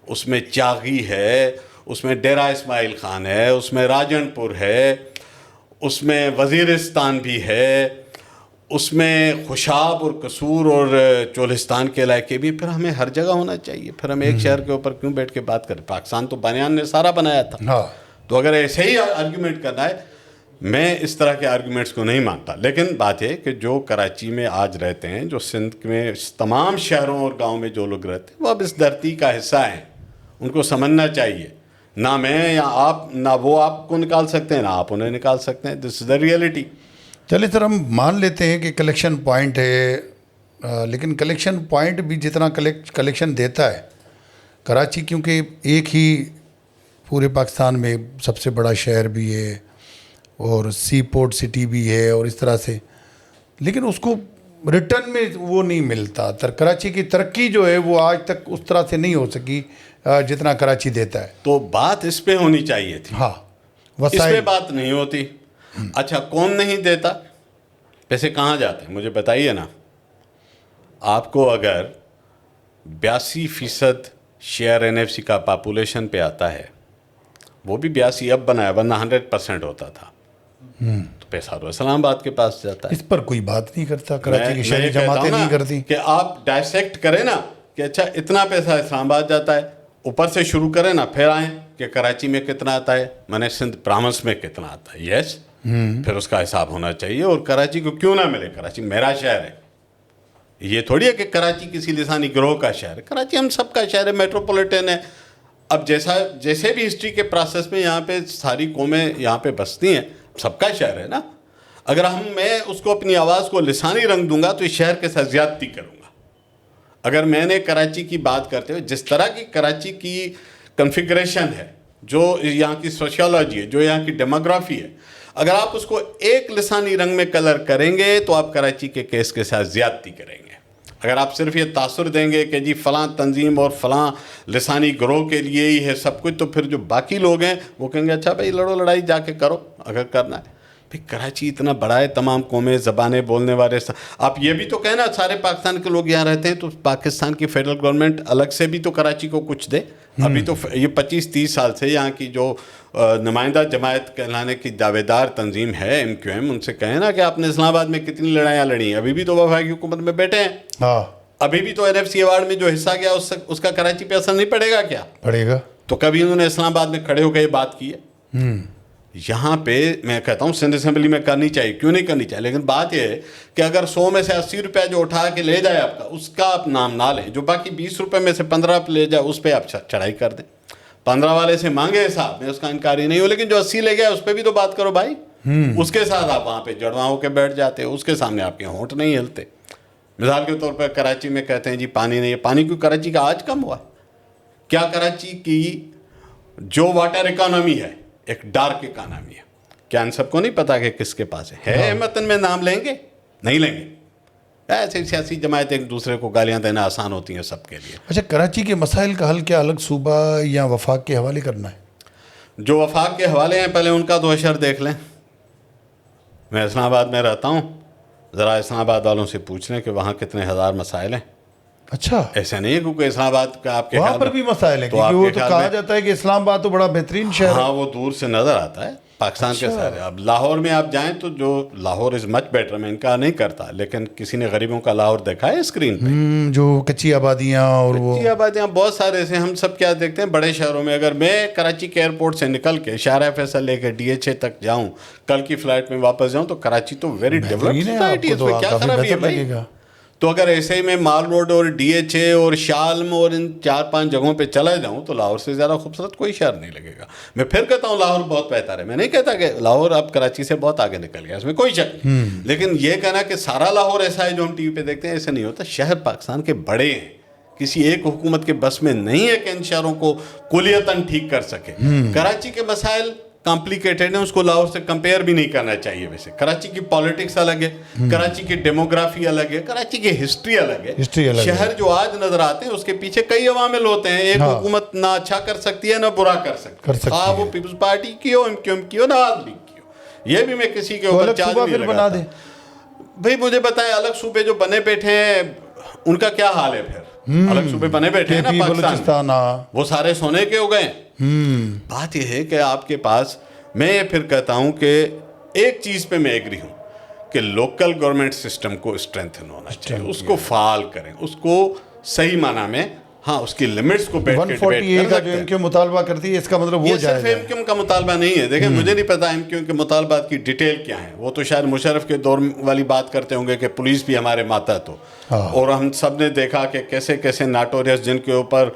اس میں چاغی ہے, اس میں ڈیرہ اسماعیل خان ہے, اس میں راجن پور ہے, اس میں وزیرستان بھی ہے, اس میں خوشاب اور قصور اور چولستان کے علاقے بھی. پھر ہمیں ہر جگہ ہونا چاہیے. پھر ہم ایک شہر کے اوپر کیوں بیٹھ کے بات کریں. پاکستان تو بنیان نے سارا بنایا تھا. تو اگر ایسے ہی آرگیومنٹ کرنا ہے, میں اس طرح کے آرگیومنٹس کو نہیں مانتا. لیکن بات ہے کہ جو کراچی میں آج رہتے ہیں, جو سندھ میں تمام شہروں اور گاؤں میں جو لوگ رہتے ہیں, وہ اب اس دھرتی کا حصہ ہیں. ان کو سمجھنا چاہیے. نہ میں یا آپ, نہ وہ آپ کو نکال سکتے ہیں, نہ آپ انہیں نکال سکتے ہیں. دس از دا ریئلٹی. چلے سر, ہم مان لیتے ہیں کہ کلیکشن پوائنٹ ہے, لیکن کلیکشن پوائنٹ بھی جتنا کلیکشن دیتا ہے کراچی, کیونکہ ایک ہی پورے پاکستان میں سب سے بڑا شہر بھی ہے اور سی پورٹ سٹی بھی ہے اور اس طرح سے, لیکن اس کو ریٹرن میں وہ نہیں ملتا. کراچی کی ترقی جو ہے وہ آج تک اس طرح سے نہیں ہو سکی جتنا کراچی دیتا ہے. تو بات اس پہ ہونی چاہیے تھی. ہاں, اس پہ بات نہیں ہوتی. اچھا, کون نہیں دیتا, پیسے کہاں جاتے ہیں مجھے بتائیے نا. آپ کو اگر 82% شیئر NFC کا پاپولیشن پہ آتا ہے, وہ بھی 82 اب بنا ہے, ورنہ 100% ہوتا تھا, تو پیسہ تو اسلام آباد کے پاس جاتا ہے. اس پر کوئی بات نہیں کرتا, کراچی کی شہری جماعتیں نہیں کرتی. کہ آپ ڈائسیکٹ کریں نا کہ اچھا اتنا پیسہ اسلام آباد جاتا ہے, اوپر سے شروع کریں نا, پھر آئیں کہ کراچی میں کتنا آتا ہے, میں نے سندھ پرامنس میں کتنا آتا ہے. یس, پھر اس کا حساب ہونا چاہیے. اور کراچی کو کیوں نہ ملے, کراچی میرا شہر ہے. یہ تھوڑی ہے کہ کراچی کسی لسانی گروہ کا شہر ہے. کراچی ہم سب کا شہر ہے, میٹروپولیٹن ہے. اب جیسے بھی ہسٹری کے پروسیس میں یہاں پہ ساری قومیں یہاں پہ بستی ہیں, سب کا شہر ہے نا. اگر میں اس کو اپنی آواز کو لسانی رنگ دوں گا تو اس شہر کے ساتھ زیادتی کروں گا. اگر میں نے کراچی کی بات کرتے ہوئے جس طرح کی کراچی کی کنفیگریشن ہے, جو یہاں کی سوشیولوجی ہے, جو یہاں کی ڈیموگرافی ہے, اگر آپ اس کو ایک لسانی رنگ میں کلر کریں گے تو آپ کراچی کے کیس کے ساتھ زیادتی کریں گے. اگر آپ صرف یہ تاثر دیں گے کہ جی فلاں تنظیم اور فلاں لسانی گروہ کے لیے ہی ہے سب کچھ, تو پھر جو باقی لوگ ہیں وہ کہیں گے اچھا بھائی لڑو لڑائی جا کے کرو اگر کرنا ہے. کراچی اتنا بڑا ہے, تمام قومیں زبانیں بولنے والے. آپ یہ بھی تو کہنا سارے پاکستان کے لوگ یہاں رہتے ہیں, تو پاکستان کی فیڈرل گورنمنٹ الگ سے بھی تو کراچی کو کچھ دے. ابھی تو یہ 25-30 سال سے یہاں کی جو نمائندہ جماعت کہلانے کی دعوے دار تنظیم ہے MQM, ان سے کہیں نا کہ آپ نے اسلام آباد میں کتنی لڑائیاں لڑی ہیں, ابھی بھی تو وفاقی حکومت میں بیٹھے ہیں. ابھی بھی تو NFC ایوارڈ میں جو حصہ گیا اس کا کراچی پہ اثر نہیں پڑے گا کیا؟ پڑے گا. تو کبھی انہوں نے اسلام آباد میں کھڑے ہو کے یہ بات کی ہے؟ یہاں پہ میں کہتا ہوں سندھ اسمبلی میں کرنی چاہیے، کیوں نہیں کرنی چاہیے، لیکن بات یہ ہے کہ اگر 100 میں سے 80 روپیہ جو اٹھا کے لے جائے آپ کا، اس کا آپ نام نہ لیں، جو باقی 20 روپے میں سے 15 لے جائے اس پہ آپ چڑھائی کر دیں، 15 والے سے مانگے حساب، میں اس کا انکاری نہیں ہوں، لیکن جو 80 لے گیا اس پہ بھی تو بات کرو بھائی. اس کے ساتھ آپ وہاں پہ جڑواں ہو کے بیٹھ جاتے ہو، اس کے سامنے آپ کے ہونٹ نہیں ہلتے. مثال کے طور پر کراچی میں کہتے ہیں جی پانی نہیں ہے، پانی کیوں کراچی کا آج کم ہوا ہے؟ کیا کراچی کی جو واٹر اکانومی ہے ایک ڈارک اکانومی ہے؟ کیا ان سب کو نہیں پتا کہ کس کے پاس ہے؟ متن میں نام لیں گے؟ نہیں لیں گے. ایسے سیاسی جماعتیں ایک دوسرے کو گالیاں دینا آسان ہوتی ہیں سب کے لیے. اچھا، کراچی کے مسائل کا حل کیا الگ صوبہ یا وفاق کے حوالے کرنا ہے؟ جو وفاق کے حوالے ہیں پہلے ان کا تو اشر دیکھ لیں. میں اسلام آباد میں رہتا ہوں، ذرا اسلام آباد والوں سے پوچھ لیں کہ وہاں کتنے ہزار مسائل ہیں. اچھا، ایسا نہیں ہے کیونکہ اسلام آباد کا آپ کے وہاں پر بھی مسائل ہیں، کیونکہ وہ تو کہا جاتا ہے کہ اسلام آباد تو بڑا بہترین شہر ہے. ہاں وہ دور سے نظر آتا ہے پاکستان کے سارے. اب لاہور میں آپ جائیں تو جو لاہور از مچ بیٹر، میں انکار نہیں کرتا، لیکن کسی نے غریبوں کا لاہور دیکھا ہے اسکرین پہ؟ جو کچی آبادیاں اور وہ کچی آبادیاں بہت سارے ایسے. ہم سب کیا دیکھتے ہیں بڑے شہروں میں، اگر میں کراچی کے ایئرپورٹ سے نکل کے شارع فیصل لے کے DHA تک جاؤں، کل کی فلائٹ میں واپس جاؤں، تو کراچی تو ویری ڈیولپڈ سوسائٹی ہے، اس میں کیا خرابی ہے بھائی؟ تو اگر ایسے ہی میں مال روڈ اور DHA اور شالم اور ان 4-5 جگہوں پہ چلا جاؤں تو لاہور سے زیادہ خوبصورت کوئی شہر نہیں لگے گا. میں پھر کہتا ہوں لاہور بہت بہتر ہے، میں نہیں کہتا کہ لاہور اب کراچی سے بہت آگے نکل گیا، اس میں کوئی شک نہیں. لیکن یہ کہنا کہ سارا لاہور ایسا ہے جو ہم TV پہ دیکھتے ہیں، ایسا نہیں ہوتا. شہر پاکستان کے بڑے ہیں، کسی ایک حکومت کے بس میں نہیں ہے کہ ان شہروں کو کلیتاً ٹھیک کر سکے. کراچی کے مسائل کمپلیکیٹڈ ہیں، اس کو لاہور سے کمپیئر بھی نہیں کرنا چاہیے. ویسے کراچی کی پالیٹکس الگ ہے، کراچی کی ڈیموگرافی الگ ہے، کراچی کی ہسٹری الگ ہے. شہر جو آج نظر آتے ہیں اس کے پیچھے کئی عوامل ہوتے ہیں. ایک حکومت نہ اچھا کر سکتی ہے نہ برا کر سکتی ہے، خواہ وہ پیپلز پارٹی کی ہو، MQM کی ہو، نواز لیگ کی ہو. یہ بھی میں کسی کے اوپر چارج نہیں لگاتا. بھائی مجھے بتائیں الگ صوبے جو بنے بیٹھے ہیں ان کا کیا حال ہے؟ پھر الگ صوبے بنے بیٹھے ہیں نا پاکستان، وہ سارے سونے کے ہو گئے. بات یہ ہے کہ آپ کے پاس، میں یہ پھر کہتا ہوں کہ ایک چیز پہ میں ایگری ہوں کہ لوکل گورنمنٹ سسٹم کو اسٹرینتھن ہونا چاہیے، اس کو فعال کریں، اس کو صحیح معنی میں، ہاں اس کی لیمٹس کو بیٹھ کے ڈیبیٹ کر سکتے ہیں. جو مطالبہ کرتی ہے اس کا مطلب وہ صرف MQM کا مطالبہ نہیں ہے. دیکھیں مجھے نہیں پتا MQM کے مطالبات کی ڈیٹیل کیا ہے. وہ تو شاید مشرف کے دور والی بات کرتے ہوں گے کہ پولیس بھی ہمارے ماتحت ہو، اور ہم سب نے دیکھا کہ کیسے کیسے ناٹوریس جن کے اوپر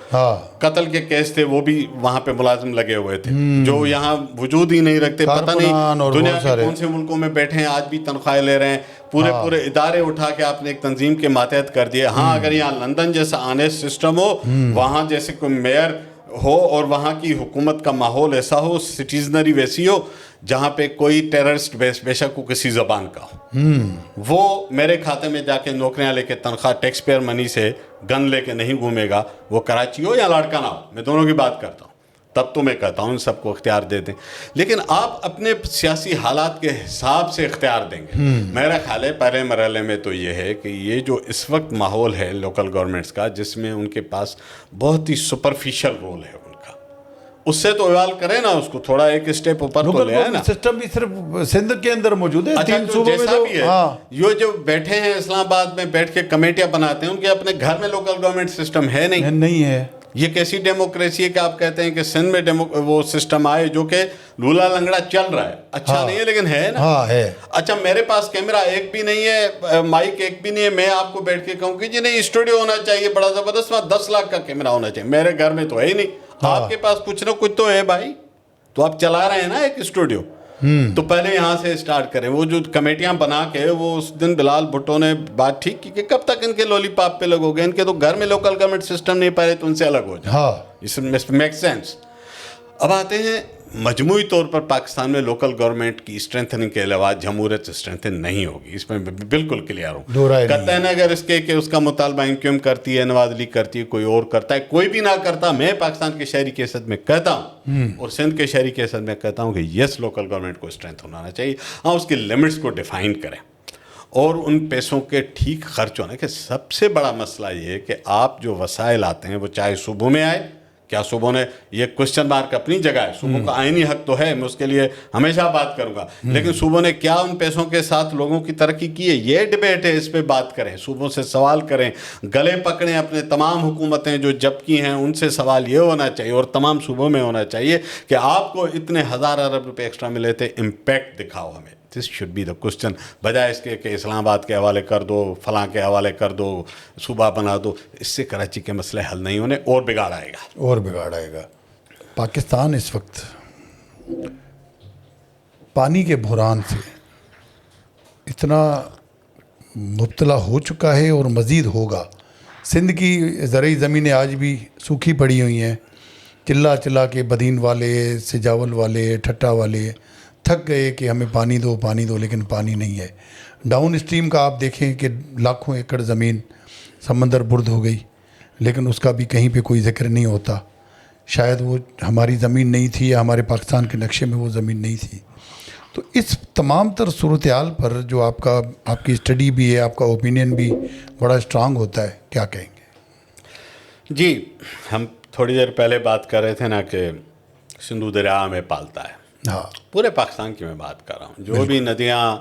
قتل کے کیس تھے وہ بھی وہاں پہ ملازم لگے ہوئے تھے، جو یہاں وجود ہی نہیں رکھتے. پتہ نہیں دنیا کے کون سے ملکوں میں بیٹھے ہیں، آج بھی تنخواہیں لے رہے ہیں. پورے ادارے اٹھا کے آپ نے ایک تنظیم کے ماتحت کر دیے. ہاں اگر یہاں لندن جیسا آنیسٹ سسٹم ہو، وہاں جیسے کوئی میئر ہو اور وہاں کی حکومت کا ماحول ایسا ہو، سٹیزنری ویسی ہو جہاں پہ کوئی ٹیررسٹ بے شک وہ کسی زبان کا ہو، وہ میرے کھاتے میں جا کے نوکریاں لے کے تنخواہ ٹیکس پیئر منی سے گن لے کے نہیں گھومے گا، وہ کراچی ہو یا لاڑکانہ ہو، میں دونوں کی بات کرتا ہوں. تب تو میں کہتا ہوں ان سب کو اختیار دے دیں، لیکن آپ اپنے سیاسی حالات کے حساب سے اختیار دیں گے. میرا خیال ہے پہلے مرحلے میں تو یہ ہے کہ یہ جو اس وقت ماحول ہے لوکل گورنمنٹس کا، جس میں ان کے پاس بہت ہی سپرفیشل رول ہے ان کا، اس سے تو ایوال کریں نا، اس کو تھوڑا ایک اسٹیپ اوپر تو لے آئے نا. سسٹم بھی صرف سندھ کے اندر موجود ہے، اچھا جیسا بھی ہے. یہ جو بیٹھے ہیں اسلام آباد میں بیٹھ کے کمیٹیاں بناتے ہیں، ان کے اپنے گھر میں لوکل گورنمنٹ سسٹم ہے نہیں ہے. یہ کیسی ڈیموکریسی ہے کہ آپ کہتے ہیں کہ سندھ میں وہ سسٹم آئے جو کہ لولا لنگڑا چل رہا ہے؟ اچھا نہیں ہے لیکن ہے نا. اچھا میرے پاس کیمرہ ایک بھی نہیں ہے، مائک ایک بھی نہیں ہے، میں آپ کو بیٹھ کے کہوں کہ جی نہیں اسٹوڈیو ہونا چاہیے بڑا زبردست، وہاں 10 لاکھ کا کیمرہ ہونا چاہیے. میرے گھر میں تو ہے ہی نہیں. آپ کے پاس کچھ نہ کچھ تو ہے بھائی، تو آپ چلا رہے ہیں نا ایک اسٹوڈیو. تو پہلے یہاں سے اسٹارٹ کریں. وہ جو کمیٹیاں بنا کے، وہ اس دن بلال بھٹو نے بات ٹھیک کی کہ کب تک ان کے لولی پاپ پہ لگو گے، ان کے تو گھر میں لوکل گورنمنٹ سسٹم نہیں پائے تو ان سے الگ ہو جائے. اس میں میک سینس. اب آتے ہیں مجموعی طور پر پاکستان میں لوکل گورنمنٹ کی اسٹرینتھنگ کے علاوہ جمہوریت اسٹرینتھن نہیں ہوگی، اس میں بالکل کلیئر ہوں. کہتا ہے نا اگر اس کے کہ اس کا مطالبہ MQM کرتی ہے، نواز لیگ کرتی ہے، کوئی اور کرتا ہے، کوئی بھی نہ کرتا، میں پاکستان کے شہری کی حیثیت میں کہتا ہوں اور سندھ کے شہری کی حیثیت میں کہتا ہوں کہ یس لوکل گورنمنٹ کو اسٹرینتھ ہونا چاہیے. ہاں اس کی لمٹس کو ڈیفائن کریں اور ان پیسوں کے ٹھیک خرچ ہونے کے. سب سے بڑا مسئلہ یہ ہے کہ آپ جو وسائل آتے ہیں وہ چاہے صوبوں میں آئے، کیا صوبوں نے, یہ کوشچن مارک اپنی جگہ ہے, صوبوں کا آئینی حق تو ہے, میں اس کے لیے ہمیشہ بات کروں گا, لیکن صوبوں نے کیا ان پیسوں کے ساتھ لوگوں کی ترقی کی ہے, یہ ڈیبیٹ ہے, اس پہ بات کریں, صوبوں سے سوال کریں, گلے پکڑیں اپنے تمام حکومتیں جو جب کی ہیں ان سے سوال یہ ہونا چاہیے اور تمام صوبوں میں ہونا چاہیے کہ آپ کو اتنے ہزار ارب روپے ایکسٹرا ملے تھے, امپیکٹ دکھاؤ ہمیں. This should be the question, بجائے اس کے کہ اسلام آباد کے حوالے کر دو, فلاں کے حوالے کر دو, صوبہ بنا دو. اس سے کراچی کے مسئلے حل نہیں ہونے, اور بگاڑ آئے گا. پاکستان اس وقت پانی کے بحران سے اتنا مبتلا ہو چکا ہے اور مزید ہوگا. سندھ کی زرعی زمینیں آج بھی سوکھی پڑی ہوئی ہیں, چلا کے بدین والے, سجاول والے, ٹھٹا والے تھک گئے کہ ہمیں پانی دو, لیکن پانی نہیں ہے. ڈاؤن اسٹریم کا آپ دیکھیں کہ لاکھوں ایکڑ زمین سمندر برد ہو گئی, لیکن اس کا بھی کہیں پہ کوئی ذکر نہیں ہوتا. شاید وہ ہماری زمین نہیں تھی یا ہمارے پاکستان کے نقشے میں وہ زمین نہیں تھی. تو اس تمام تر صورتحال پر جو آپ کی اسٹڈی بھی ہے, آپ کا اوپینین بھی بڑا اسٹرانگ ہوتا ہے, کیا کہیں گے؟ جی, ہم تھوڑی دیر پہلے بات کر رہے تھے نا کہ سندھو دریا میں پالتا ہے. ہاں, پورے پاکستان کی میں بات کر رہا ہوں, جو بھی ندیاں,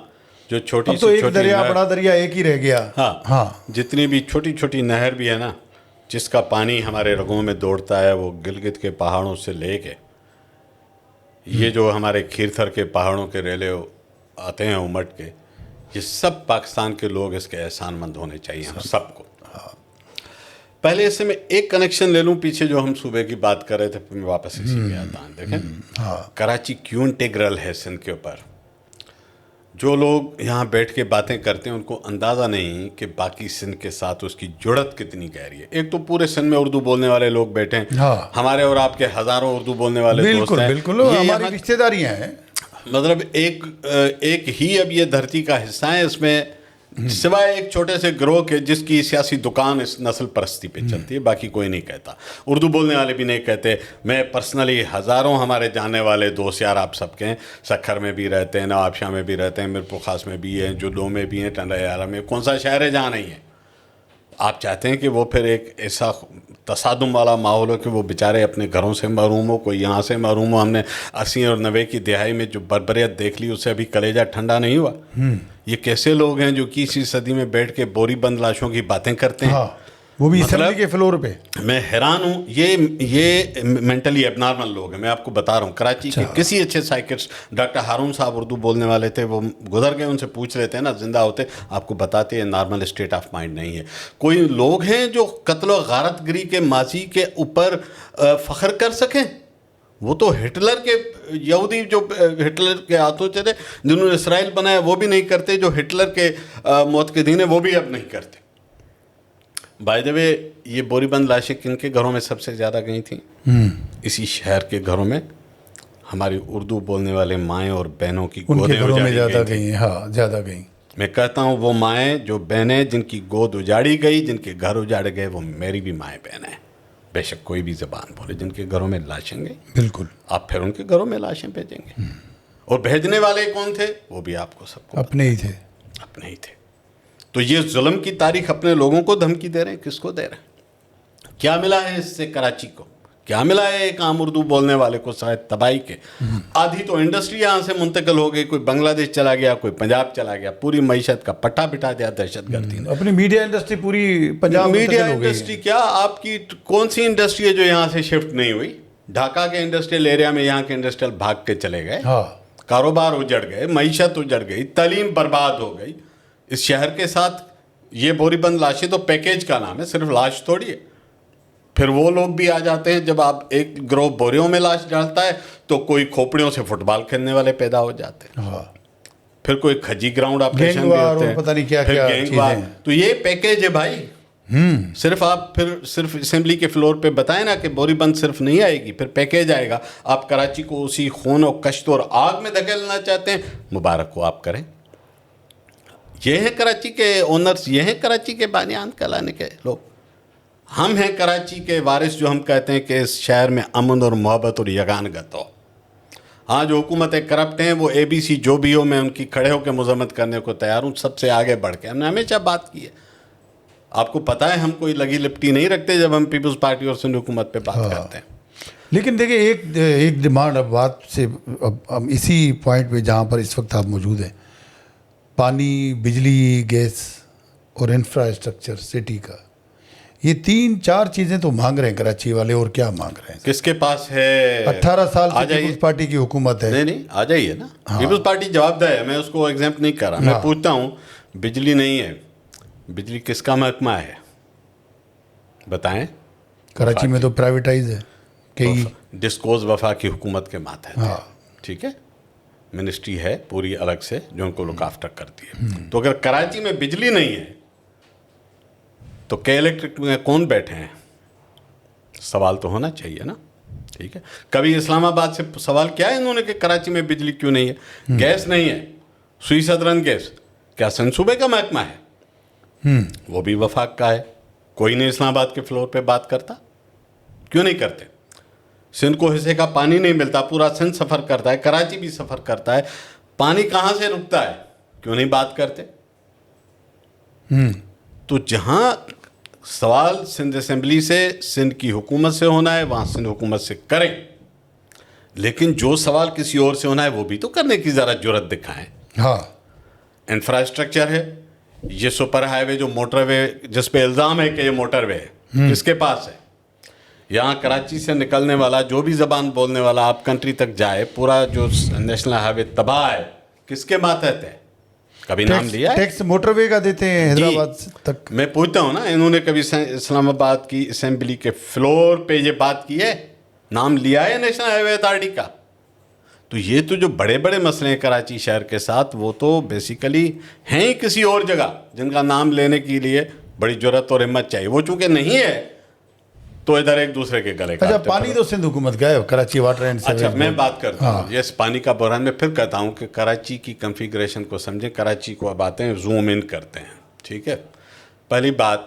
جو چھوٹی اب تو ایک دریا بڑا دریا ایک ہی رہ گیا. ہاں, جتنی بھی چھوٹی چھوٹی نہر بھی ہے نا, جس کا پانی ہمارے رگوں میں دوڑتا ہے, وہ گلگت کے پہاڑوں سے لے کے یہ جو ہمارے کھیر تھر کے پہاڑوں کے ریلے آتے ہیں امٹ کے, یہ سب پاکستان کے لوگ اس کے احسان مند ہونے چاہیے, ہم سب کو. پہلے اس سے میں ایک کنیکشن لے لوں پیچھے جو ہم صوبے کی بات کر رہے تھے, پھر میں واپس اسی پہ آتا ہوں. دیکھیں کراچی کیوں انٹیگرل ہے سندھ کے اوپر. جو لوگ یہاں بیٹھ کے باتیں کرتے ہیں ان کو اندازہ نہیں کہ باقی سندھ کے ساتھ اس کی جڑت کتنی گہری ہے. ایک تو پورے سندھ میں اردو بولنے والے لوگ بیٹھے ہیں, ہمارے اور آپ کے ہزاروں اردو بولنے والے دوست ہیں, بالکل ہماری رشتہ داریاں ہیں. مطلب ایک ہی اب یہ دھرتی کا حصہ ہے. اس میں سوائے ایک چھوٹے سے گروہ کے جس کی سیاسی دکان اس نسل پرستی پہ چلتی ہے, باقی کوئی نہیں کہتا. اردو بولنے والے بھی نہیں کہتے. میں پرسنلی ہزاروں ہمارے جانے والے دوست یار آپ سب کے ہیں, سکھر میں بھی رہتے ہیں, نواب شاہ میں بھی رہتے ہیں, میرپور خاص میں بھی ہیں, جلو میں بھی ہیں, ٹنڈا یارہ میں, کون سا شہر ہے جہاں نہیں ہے. آپ چاہتے ہیں کہ وہ پھر ایک ایسا تصادم والا ماحول ہو کہ وہ بیچارے اپنے گھروں سے محروم ہو, کوئی یہاں سے محروم ہو. ہم نے 80 اور 90 کی دہائی میں جو بربریت دیکھ لی, اس سے ابھی کلیجہ ٹھنڈا نہیں ہوا. یہ کیسے لوگ ہیں جو 21ویں صدی میں بیٹھ کے بوری بند لاشوں کی باتیں کرتے ہیں, وہ بھی اسمبلی کے فلور پہ. میں حیران ہوں. یہ مینٹلی ایب نارمل لوگ ہیں. میں آپ کو بتا رہا ہوں, کراچی کے کسی اچھے سائیکٹرسٹ, ڈاکٹر ہارون صاحب اردو بولنے والے تھے, وہ گزر گئے, ان سے پوچھ لیتے ہیں نا, زندہ ہوتے آپ کو بتاتے ہیں نارمل اسٹیٹ آف مائنڈ نہیں ہے. کوئی لوگ ہیں جو قتل و غارت گری کے ماضی کے اوپر فخر کر سکیں. وہ تو ہٹلر کے یہودی جو ہٹلر کے ہاتھوں چلے, جنہوں نے اسرائیل بنایا, وہ بھی نہیں کرتے. جو ہٹلر کے معتقدین ہیں وہ بھی اب نہیں کرتے. بائی دا وے, یہ بوری بند لاشیں کن کے گھروں میں سب سے زیادہ گئی تھیں؟ اسی شہر کے گھروں میں ہماری اردو بولنے والے مائیں اور بہنوں کی گودیں زیادہ گئیں. میں کہتا ہوں وہ مائیں جو بہنیں جن کی گود اجاڑی گئی, جن کے گھر اجاڑ گئے, وہ میری بھی مائیں بہنیں ہیں. بے شک کوئی بھی زبان بولے, جن کے گھروں میں لاشیں گئی, بالکل آپ پھر ان کے گھروں میں لاشیں بھیجیں گے. اور بھیجنے والے کون تھے؟ وہ بھی آپ کو سب کو اپنے ہی تھے. تو یہ ظلم کی تاریخ اپنے لوگوں کو دھمکی دے رہے ہیں. کس کو دے رہے ہیں؟ کیا ملا ہے اس سے کراچی کو؟ کیا ملا ہے ایک عام اردو بولنے والے کو سوائے تباہی کے؟ آدھی تو انڈسٹری یہاں سے منتقل ہو گئی, کوئی بنگلہ دیش چلا گیا, کوئی پنجاب چلا گیا, پوری معیشت کا پٹا بٹا دیا دہشت گردی نے. اپنی میڈیا انڈسٹری پوری پنجاب میڈیا انڈسٹری کیا, آپ کی کون سی انڈسٹری ہے جو یہاں سے شفٹ نہیں ہوئی؟ ڈھاکہ کے انڈسٹریل ایریا میں یہاں کے انڈسٹریل بھاگ کے چلے گئے, کاروبار اجڑ گئے, معیشت اجڑ گئی, تعلیم برباد ہو گئی. اس شہر کے ساتھ یہ بوری بند لاشیں تو پیکیج کا نام ہے, صرف لاش تھوڑی ہے. پھر وہ لوگ بھی آ جاتے ہیں, جب آپ ایک گروہ بوریوں میں لاش ڈالتا ہے تو کوئی کھوپڑیوں سے فٹ بال کھیلنے والے پیدا ہو جاتے ہیں, پھر کوئی کھجی گراؤنڈ آپریشن بھی ہوتے ہیں, پتہ نہیں کیا کیا چیزیں. تو یہ پیکیج ہے بھائی. صرف آپ پھر صرف اسمبلی کے فلور پہ بتائیں نا کہ بوری بند صرف نہیں آئے گی, پھر پیکیج آئے گا. آپ کراچی کو اسی خون و کشت اور آگ میں دھکیلنا چاہتے ہیں, مبارک ہو, آپ کریں. یہ ہیں کراچی کے اونرز, یہ ہیں کراچی کے بانیان کہلانے کے لوگ. ہم ہیں کراچی کے وارث جو ہم کہتے ہیں کہ اس شہر میں امن اور محبت اور یگانگت ہو. ہاں, جو حکومتیں کرپٹ ہیں وہ ABC جو بھی ہو, میں ان کی کھڑے ہو کے مذمت کرنے کو تیار ہوں, سب سے آگے بڑھ کے. ہم نے ہمیشہ بات کی ہے, آپ کو پتہ ہے ہم کوئی لگی لپٹی نہیں رکھتے جب ہم پیپلز پارٹی اور سندھ حکومت پہ بات کرتے ہیں. لیکن دیکھیں ایک ڈیمانڈ اب بات سے اب اسی پوائنٹ پہ جہاں پر اس وقت آپ موجود ہیں، پانی، بجلی، گیس اور انفراسٹرکچر سٹی کا، یہ 3-4 چیزیں تو مانگ رہے ہیں کراچی والے، اور کیا مانگ رہے ہیں؟ کس کے پاس ہے؟ 18 سال سے پیپلز پارٹی کی حکومت ہے. نہیں آ جائیے نا. پیپلز پارٹی جواب دہ ہے، میں اس کو ایگزامپ نہیں کر رہا. میں پوچھتا ہوں بجلی نہیں ہے، بجلی کس کا محکمہ ہے بتائیں؟ کراچی میں تو پرائیویٹائز ہے کئی. ڈسکوز وفا کی حکومت کے ماتحت ہے. ٹھیک ہے، منسٹری ہے پوری الگ سے جو ان کو لک آفٹر کرتی ہے. تو اگر کراچی میں بجلی نہیں ہے تو کے الیکٹرک میں کون بیٹھے ہیں؟ سوال تو ہونا چاہیے نا. ٹھیک ہے، کبھی اسلام آباد سے سوال کیا ہے انہوں نے کہ کراچی میں بجلی کیوں نہیں ہے؟ گیس نہیں ہے، سوئی سدرن گیس کیا سندھ صوبے کا محکمہ ہے؟ وہ بھی وفاق کا ہے. کوئی نہیں اسلام آباد کے فلور پہ بات کرتا. کیوں نہیں کرتے؟ سندھ کو حصے کا پانی نہیں ملتا، پورا سندھ سفر کرتا ہے، کراچی بھی سفر کرتا ہے. پانی کہاں سے رکتا ہے؟ کیوں نہیں بات کرتے؟ تو جہاں سوال سندھ اسمبلی سے، سندھ کی حکومت سے ہونا ہے، وہاں سندھ حکومت سے کریں. لیکن جو سوال کسی اور سے ہونا ہے وہ بھی تو کرنے کی ذرا جرت دکھائیں. ہاں، انفراسٹرکچر ہے، یہ سپر ہائی وے جو موٹر وے جس پہ الزام ہے کہ یہ موٹر وے ہے، کس کے پاس ہے؟ یہاں کراچی سے نکلنے والا جو بھی زبان بولنے والا آپ کنٹری تک جائے، پورا جو نیشنل ہائی وے تباہ ہے، کس کے ماتحت ہے؟ کبھی نام لیا ہے؟ ٹیکس موٹر وے کا دیتے ہیں حیدرآباد تک. میں پوچھتا ہوں نا، انہوں نے کبھی اسلام آباد کی اسمبلی کے فلور پہ یہ بات کی ہے؟ نام لیا ہے نیشنل ہائی وے اتھارٹی کا؟ تو یہ تو جو بڑے بڑے مسئلے ہیں کراچی شہر کے ساتھ، وہ تو بیسیکلی ہیں ہی کسی اور جگہ جن کا نام لینے کے لیے بڑی جرت اور ہمت چاہیے. وہ چونکہ نہیں ہے تو ادھر ایک دوسرے کے گلے کا. اچھا، پانی تو سندھ حکومت کا ہے، کراچی واٹر اینڈ سیوریج. اچھا، میں بات کرتا ہوں یس پانی کا بحران. میں پھر کہتا ہوں کہ کراچی کی کنفیگریشن کو سمجھیں. کراچی کو اب آتے ہیں، زوم ان کرتے ہیں. ٹھیک ہے، پہلی بات،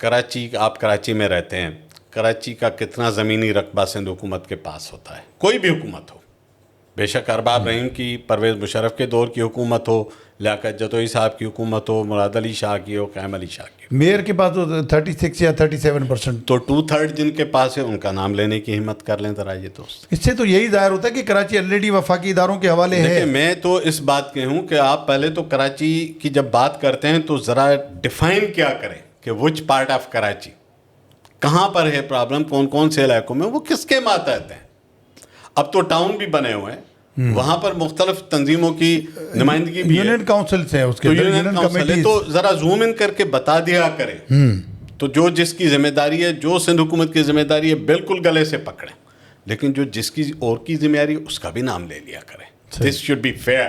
کراچی، آپ کراچی میں رہتے ہیں، کراچی کا کتنا زمینی رقبہ سندھ حکومت کے پاس ہوتا ہے؟ کوئی بھی حکومت ہو، بے شک ارباب رحیم کی، پرویز مشرف کے دور کی حکومت ہو، لیاقت جتوئی صاحب کی حکومت ہو، مراد علی شاہ کی ہو، قائم علی شاہ کی ہو. میئر کے پاس تو 36 یا 37%. تو 2/3 جن کے پاس ہے ان کا نام لینے کی ہمت کر لیں ذرا. یہ دوست، اس سے تو یہی ظاہر ہوتا ہے کہ کراچی آلریڈی وفاقی اداروں کے حوالے ہے. میں تو اس بات کے ہوں کہ آپ پہلے تو کراچی کی جب بات کرتے ہیں تو ذرا ڈیفائن کیا کریں کہ وچ پارٹ آف کراچی، کہاں پر ہے پرابلم، کون کون سے علاقوں میں، وہ کس کے ماتحت ہیں. اب تو ٹاؤن بھی بنے ہوئے ہیں، وہاں پر مختلف تنظیموں کی نمائندگی بھی ہے، یونین کاؤنسلز ہیں اس کے، یونین کاؤنسل ہے. تو ذرا زوم ان کر کے بتا دیا کریں. تو جو جس کی ذمہ داری ہے، جو سندھ حکومت کی ذمہ داری ہے، بالکل گلے سے پکڑیں. لیکن جو جس کی اور کی ذمہ داری ہے اس کا بھی نام لے لیا کریں. This should be fair.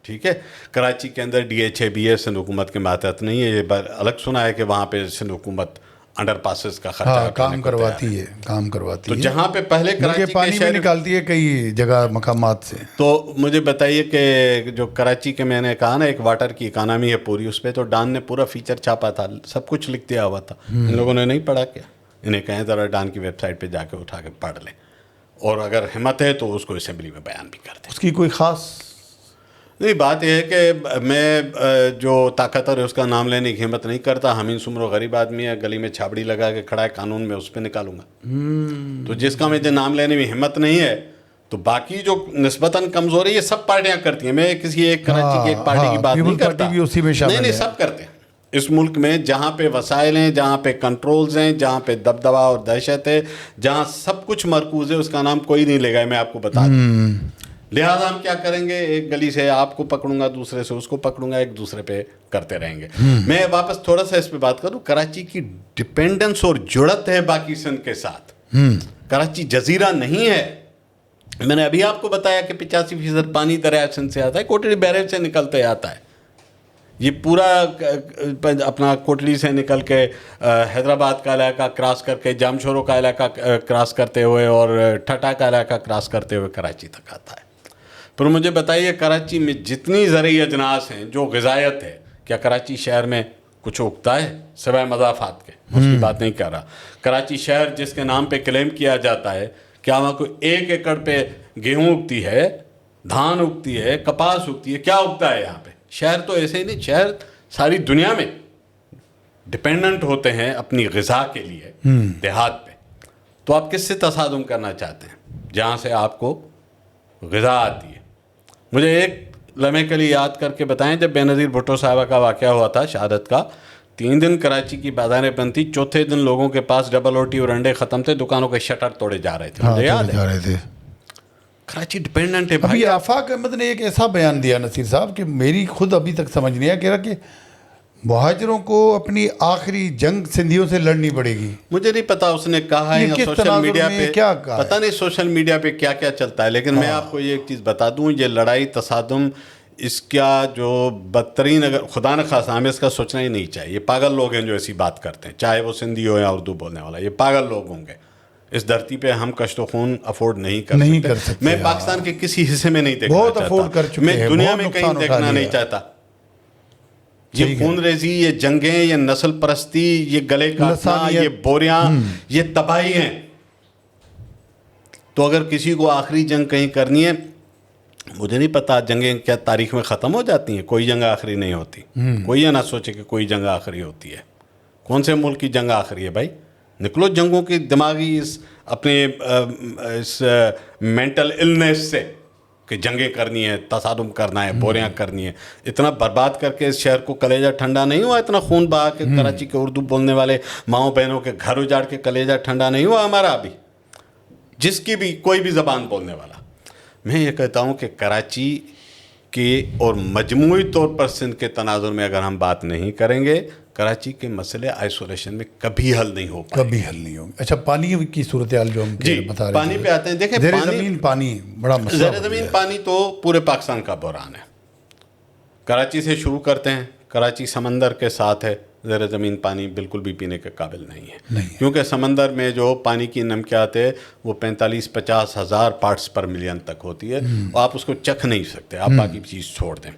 ٹھیک ہے، کراچی کے اندر DHA بھی ہے، سندھ حکومت کے ماتحت نہیں ہے. یہ الگ سنا ہے کہ وہاں پہ سندھ حکومت انڈر پاسز کا خرچہ کام کرواتی ہے. تو جہاں پہ پہلے کراچی پانی بھی نکالتی ہے کئی جگہ مقامات سے. تو مجھے بتائیے کہ جو کراچی کے میں نے کہا نا ایک واٹر کی اکانومی ہے پوری، اس پہ تو ڈان نے پورا فیچر چھاپا تھا، سب کچھ لکھ دیا ہوا تھا. ان لوگوں نے نہیں پڑھا کیا؟ انہیں کہیں ذرا ڈان کی ویب سائٹ پہ جا کے اٹھا کے پڑھ لیں، اور اگر ہمت ہے تو اس کو اسمبلی میں بیان بھی کر دیں. اس کی کوئی خاص نہیں، بات یہ ہے کہ میں جو طاقتور ہے اس کا نام لینے کی ہمت نہیں کرتا. حمید سمرو غریب آدمی ہے، گلی میں چھابڑی لگا کے کھڑا ہے قانون میں، اس پہ نکالوں گا. تو جس کا مجھے نام لینے میں ہمت نہیں ہے، تو باقی جو نسبتاً کمزور ہے یہ سب پارٹیاں کرتی ہیں. میں کسی ایک کراچی کی ایک پارٹی کی بات نہیں کرتا. نہیں، سب کرتے ہیں اس ملک میں. جہاں پہ وسائل ہیں، جہاں پہ کنٹرولز ہیں، جہاں پہ دبدبا اور دہشت ہے، جہاں سب کچھ مرکوز ہے، اس کا نام کوئی نہیں لے گا. میں آپ کو بتا دوں. لہٰذا ہم کیا کریں گے، ایک گلی سے آپ کو پکڑوں گا، دوسرے سے اس کو پکڑوں گا، ایک دوسرے پہ کرتے رہیں گے. میں واپس تھوڑا سا اس پہ بات کروں. کراچی کی ڈپینڈنس اور جڑت ہے باقی سندھ کے ساتھ. کراچی جزیرہ نہیں ہے. میں نے ابھی آپ کو بتایا کہ 85% پانی دریائے سندھ سے آتا ہے، کوٹڑی بیریج سے نکلتے آتا ہے. یہ پورا اپنا کوٹڑی سے نکل کے حیدرآباد کا علاقہ کراس کر کے، جامشورو کا علاقہ کراس کرتے ہوئے اور ٹھٹا کا علاقہ کراس کرتے ہوئے کراچی تک آتا ہے. پر مجھے بتائیے کراچی میں جتنی زرعی اجناس ہیں، جو غذائیت ہے، کیا کراچی شہر میں کچھ اگتا ہے سوائے مضافات کے؟ اس کی بات نہیں کر رہا. کراچی شہر جس کے نام پہ کلیم کیا جاتا ہے، کیا وہاں کوئی 1 ایکڑ پہ گیہوں اگتی ہے، دھان اگتی ہے، کپاس اگتی ہے؟ کیا اگتا ہے یہاں پہ؟ شہر تو ایسے ہی نہیں. شہر ساری دنیا میں ڈپینڈنٹ ہوتے ہیں اپنی غذا کے لیے دیہات پہ. تو آپ کس سے تصادم کرنا چاہتے ہیں؟ جہاں سے آپ کو غذا آتی ہے. مجھے ایک لمحے کے لیے یاد کر کے بتائیں, جب بے نظیر بھٹو صاحبہ کا واقعہ ہوا تھا شہادت کا, 3 دن کراچی کی بازاریں بند تھی, چوتھے دن لوگوں کے پاس ڈبل روٹی اور انڈے ختم تھے, دکانوں کے شٹر توڑے جا رہے تھے. مجھے یاد ہے کراچی ڈپینڈنٹ ہے. ابھی آفاق احمد نے ایک ایسا بیان دیا نصیر صاحب کہ میری خود ابھی تک سمجھ نہیں آیا, کہہ رہا کہ مہاجروں کو اپنی آخری جنگ سندھیوں سے لڑنی پڑے گی. مجھے نہیں پتا اس نے کہا ہے یا سوشل میڈیا پہ کیا کہا, پتہ نہیں سوشل میڈیا پہ کیا کیا چلتا ہے, لیکن میں آپ کو یہ ایک چیز بتا دوں, یہ لڑائی تصادم اس کا جو بدترین, اگر خدا نخواستہ ہمیں اس کا سوچنا ہی نہیں چاہیے. یہ پاگل لوگ ہیں جو ایسی بات کرتے ہیں, چاہے وہ سندھی ہو یا اردو بولنے والا, یہ پاگل لوگ ہوں گے. اس دھرتی پہ ہم کشت و خون افورڈ نہیں کر سکتے. میں پاکستان کے کسی حصے میں نہیں دیکھنا بہت افورڈ کر چکے ہیں, میں دنیا میں کہیں دیکھنا نہیں چاہتا. یہ خون ریزی, یہ جنگیں, یہ نسل پرستی, یہ گلے کاٹنا, یہ بوریاں, یہ تباہی ہیں. تو اگر کسی کو آخری جنگ کہیں کرنی ہے, مجھے نہیں پتا جنگیں کیا تاریخ میں ختم ہو جاتی ہیں. کوئی جنگ آخری نہیں ہوتی. کوئی یہ نہ سوچے کہ کوئی جنگ آخری ہوتی ہے. کون سے ملک کی جنگ آخری ہے بھائی؟ نکلو جنگوں کی دماغی اپنے اس مینٹل النیس سے کہ جنگیں کرنی ہے, تصادم کرنا ہے, بوریاں کرنی ہے. اتنا برباد کر کے اس شہر کو کلیجہ ٹھنڈا نہیں ہوا, اتنا خون بہا کے کراچی کے اردو بولنے والے ماؤں بہنوں کے گھر اجاڑ کے کلیجہ ٹھنڈا نہیں ہوا ہمارا ابھی, جس کی بھی کوئی بھی زبان بولنے والا. میں یہ کہتا ہوں کہ کراچی کے اور مجموعی طور پر سندھ کے تناظر میں اگر ہم بات نہیں کریں گے, کراچی کے مسئلے آئسولیشن میں کبھی حل نہیں ہو پائے, کبھی حل نہیں ہوں گے. اچھا, پانی کی صورتحال جو ہم بتا رہے ہیں, پانی پہ آتے ہیں. دیکھیں زیر زمین پانی بڑا مسئلہ, زیر زمین پانی تو پورے پاکستان کا بحران ہے. کراچی سے شروع کرتے ہیں. کراچی سمندر کے ساتھ ہے, زیر زمین پانی بالکل بھی پینے کے قابل نہیں ہے, کیونکہ سمندر میں جو پانی کی نمکیات ہے وہ 45-50 ہزار پارٹس پر ملین تک ہوتی ہے, اور آپ اس کو چکھ نہیں سکتے, آپ باقی چیز چھوڑ دیں.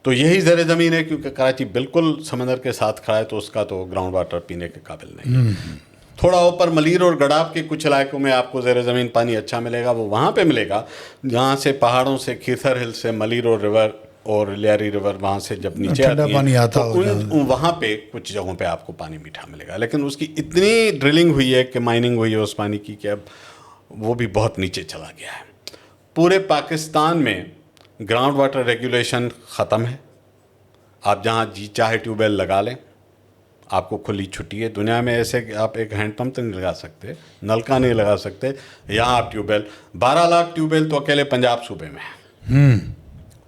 تو یہی زیر زمین ہے, کیونکہ کراچی بالکل سمندر کے ساتھ کھڑا ہے, تو اس کا تو گراؤنڈ واٹر پینے کے قابل نہیں ہے. تھوڑا اوپر ملیر اور گڈاب کے کچھ علاقوں میں آپ کو زیر زمین پانی اچھا ملے گا, وہ وہاں پہ ملے گا جہاں سے پہاڑوں سے, کھیتھر ہل سے ملیر اور ریور اور لیاری ریور وہاں سے جب نیچے آتی ہے, تو وہاں پہ کچھ جگہوں پہ آپ کو پانی میٹھا ملے گا. لیکن اس کی اتنی ڈرلنگ ہوئی ہے کہ مائننگ ہوئی ہے اس پانی کی, کہ اب وہ بھی بہت نیچے چلا گیا ہے. پورے پاکستان میں گراؤنڈ واٹر ریگولیشن ختم ہے. آپ جہاں جی چاہے ٹیوب ویل لگا لیں, آپ کو کھلی چھٹی ہے. دنیا میں ایسے کہ آپ ایک ہینڈ پمپ نہیں لگا سکتے, نلکا نہیں لگا سکتے, یہاں آپ tube well 12 lakh tube well تو اکیلے پنجاب صوبے میں ہے.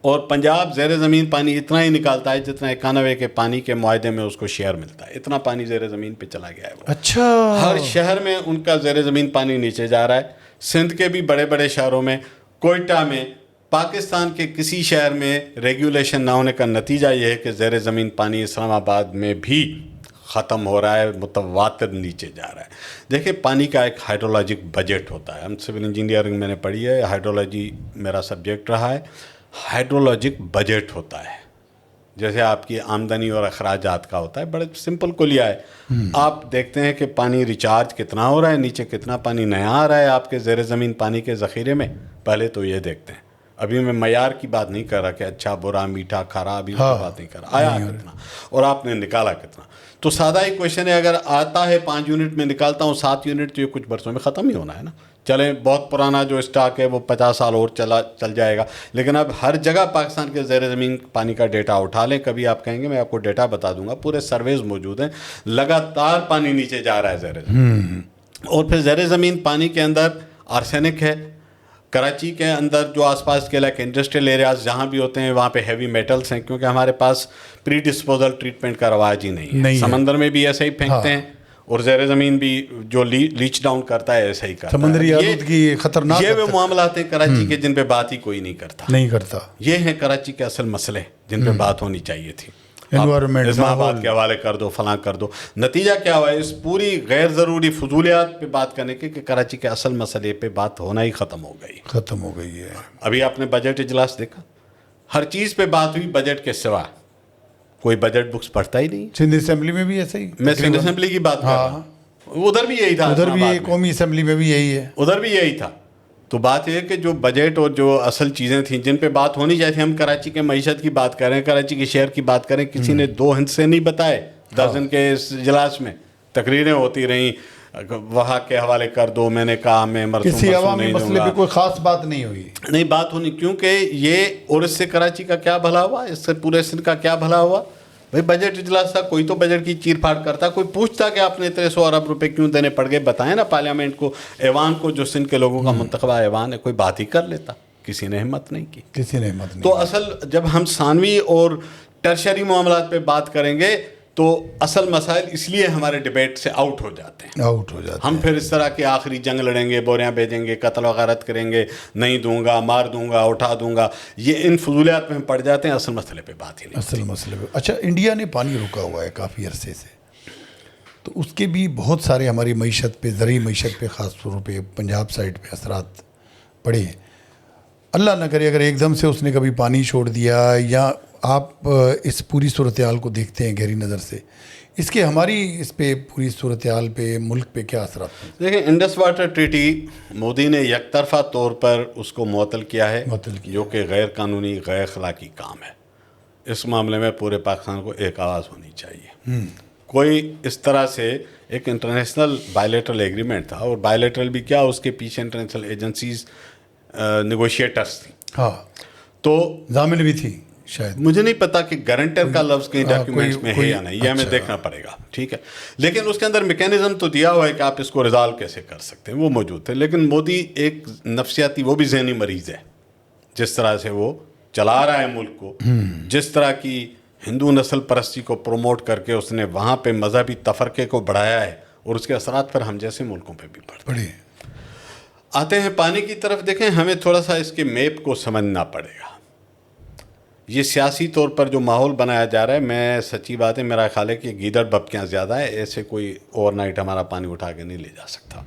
اور پنجاب زیر زمین پانی اتنا ہی نکالتا ہے جتنا 91 کے پانی کے معاہدے میں اس کو شیئر ملتا ہے. اتنا پانی زیر زمین پہ چلا گیا ہے وہ. اچھا, ہر شہر میں ان کا زیر زمین پانی نیچے جا رہا ہے. سندھ کے بھی بڑے بڑے شہروں میں, کوئٹہ میں, پاکستان کے کسی شہر میں ریگولیشن نہ ہونے کا نتیجہ یہ ہے کہ زیر زمین پانی اسلام آباد میں بھی ختم ہو رہا ہے, متواتر نیچے جا رہا ہے. دیکھیں, پانی کا ایک ہائیڈرولوجک بجٹ ہوتا ہے. ہم سول انجینئرنگ میں نے پڑھی ہے, ہائیڈرولوجی میرا سبجیکٹ رہا ہے. ہائیڈرولوجک بجٹ ہوتا ہے جیسے آپ کی آمدنی اور اخراجات کا ہوتا ہے, بڑے سمپل کو لیا ہے. آپ دیکھتے ہیں کہ پانی ریچارج کتنا ہو رہا ہے, نیچے کتنا پانی نیا آ رہا ہے آپ کے زیر زمین پانی کے ذخیرے میں. پہلے تو یہ دیکھتے ہیں. ابھی میں معیار کی بات نہیں کر رہا کہ اچھا برا میٹھا کھارا, ابھی کی بات نہیں کر رہا. آیا کتنا اور آپ نے نکالا کتنا. تو سادہ ہی کویشچن ہے, اگر آتا ہے 5 یونٹ میں نکالتا ہوں 7 یونٹ, تو یہ کچھ برسوں میں ختم ہی ہونا ہے نا. چلیں, بہت پرانا جو اسٹاک ہے وہ 50 سال اور چل جائے گا. لیکن اب ہر جگہ پاکستان کے زیر زمین پانی کا ڈیٹا اٹھا لیں, کبھی آپ کہیں گے میں آپ کو ڈیٹا بتا دوں گا, پورے سرویز موجود ہیں. لگاتار پانی نیچے جا رہا ہے زیر زمین. اور پھر زیر زمین پانی کے اندر آرسینک ہے. کراچی کے اندر جو آس پاس کے علاقے انڈسٹریل ایریاز جہاں بھی ہوتے ہیں وہاں پہ ہیوی میٹلز ہیں, کیونکہ ہمارے پاس پری ڈسپوزل ٹریٹمنٹ کا رواج ہی نہیں ہے. سمندر میں بھی ایسے ہی پھینکتے ہیں, اور زیر زمین بھی جو لیچ ڈاؤن کرتا ہے ایسا ہی کرتا ہے. سمندری آلودگی خطرناک. یہ وہ معاملات ہیں کراچی کے جن پہ بات ہی کوئی نہیں کرتا. یہ ہیں کراچی کے اصل مسئلے جن پہ بات ہونی چاہیے تھی. اسلام آباد کے حوالے کر دو, فلاں کر دو. نتیجہ کیا ہوا ہے اس پوری غیر ضروری فضولیات پہ بات کرنے کے, کہ کراچی کے اصل مسئلے پہ بات ہونا ہی ختم ہو گئی ہے. ابھی آپ نے بجٹ اجلاس دیکھا, ہر چیز پہ بات ہوئی, بجٹ کے سوا کوئی بجٹ بکس پڑھتا ہی نہیں. سندھ اسمبلی میں بھی ایسا ہی, میں سندھ اسمبلی کی بات کر رہا ہوں, ادھر بھی یہی تھا. ادھر بھی قومی اسمبلی میں بھی یہی ہے, ادھر بھی یہی تھا. تو بات یہ ہے کہ جو بجٹ اور جو اصل چیزیں تھیں جن پہ بات ہونی چاہیے تھی, ہم کراچی کے معیشت کی بات کر رہے ہیں, کراچی کے شہر کی بات کریں, کسی نے 2 ہندسے نہیں بتائے. 10 دن کے اس اجلاس میں تقریریں ہوتی رہیں, وہاں کے حوالے کر دو، میں نے کہا میں مرسوم کسی عوامی نہیں دوں مسئلے گا. پہ کوئی خاص بات نہیں ہوئی. نہیں بات ہونی، کیونکہ یہ، اور اس سے کراچی کا کیا بھلا ہوا، اس سے پورے سندھ کا کیا بھلا ہوا. بھائی بجٹ اجلاس تھا، کوئی تو بجٹ کی چیر پھاڑ کرتا، کوئی پوچھتا کہ آپ نے اتنے 100 ارب روپے کیوں دینے پڑ گئے، بتائیں نا پارلیمنٹ کو، ایوان کو، جو سندھ کے لوگوں کا منتخبہ ایوان ہے، کوئی بات ہی کر لیتا. کسی نے ہمت نہیں کی. کسی نے ہمت نہیں. تو اصل جب ہم ثانوی اور ٹرشری معاملات پہ بات کریں گے تو اصل مسائل اس لیے ہمارے ڈبیٹ سے آؤٹ ہو جاتے ہیں. آؤٹ ہو جاتے ہم پھر اس طرح کی آخری جنگ لڑیں گے، بوریاں بھیجیں گے، قتل و غارت کریں گے، نہیں دوں گا، مار دوں گا، اٹھا دوں گا، یہ ان فضولیات میں ہم پڑ جاتے ہیں. اصل مسئلے پہ بات ہی نہیں. اصل مسئلے پہ. اچھا، انڈیا نے پانی روکا ہوا ہے کافی عرصے سے، تو اس کے بھی بہت سارے ہماری معیشت پہ، زرعی معیشت پہ خاص طور پہ پنجاب سائڈ پہ اثرات پڑے ہیں. اللہ نہ کرے اگر ایک دم سے اس نے کبھی پانی چھوڑ دیا، یا آپ اس پوری صورتحال کو دیکھتے ہیں گہری نظر سے، اس کے ہماری اس پہ پوری صورتحال پہ، ملک پہ کیا اثرات ہیں؟ دیکھیں، انڈس واٹر ٹریٹی مودی نے یک طرفہ طور پر اس کو معطل کیا ہے، جو کہ غیر قانونی، غیر اخلاقی کام ہے. اس معاملے میں پورے پاکستان کو ایک آواز ہونی چاہیے. کوئی اس طرح سے ایک انٹرنیشنل بائیلیٹرل ایگریمنٹ تھا، اور بائیلیٹرل بھی کیا، اس کے پیچھے انٹرنیشنل ایجنسیز نیگوشیٹرز تھیں. ہاں، تو ضامن بھی تھی شاید. مجھے نہیں پتا کہ گارنٹر کا لفظ کہیں ڈاکیومنٹس میں ہے یا نہیں، یہ ہمیں اچھا. دیکھنا پڑے گا. ٹھیک ہے، لیکن اس کے اندر میکینزم تو دیا ہوا ہے کہ آپ اس کو ریزالو کیسے کر سکتے ہیں، وہ موجود تھے. لیکن مودی ایک نفسیاتی، وہ بھی ذہنی مریض ہے. جس طرح سے وہ چلا رہا ہے ملک کو، جس طرح کی ہندو نسل پرستی کو پروموٹ کر کے اس نے وہاں پہ مذہبی تفرقے کو بڑھایا ہے، اور اس کے اثرات پھر ہم جیسے ملکوں پہ بھی پڑتے ہیں. آتے ہیں پانی کی طرف. دیکھیں، ہمیں تھوڑا سا اس کے میپ کو سمجھنا پڑے گا. یہ سیاسی طور پر جو ماحول بنایا جا رہا ہے، میں سچی بات ہے، میرا خیال ہے کہ گیدڑ ببکیاں زیادہ ہے. ایسے کوئی اوور نائٹ ہمارا پانی اٹھا کے نہیں لے جا سکتا.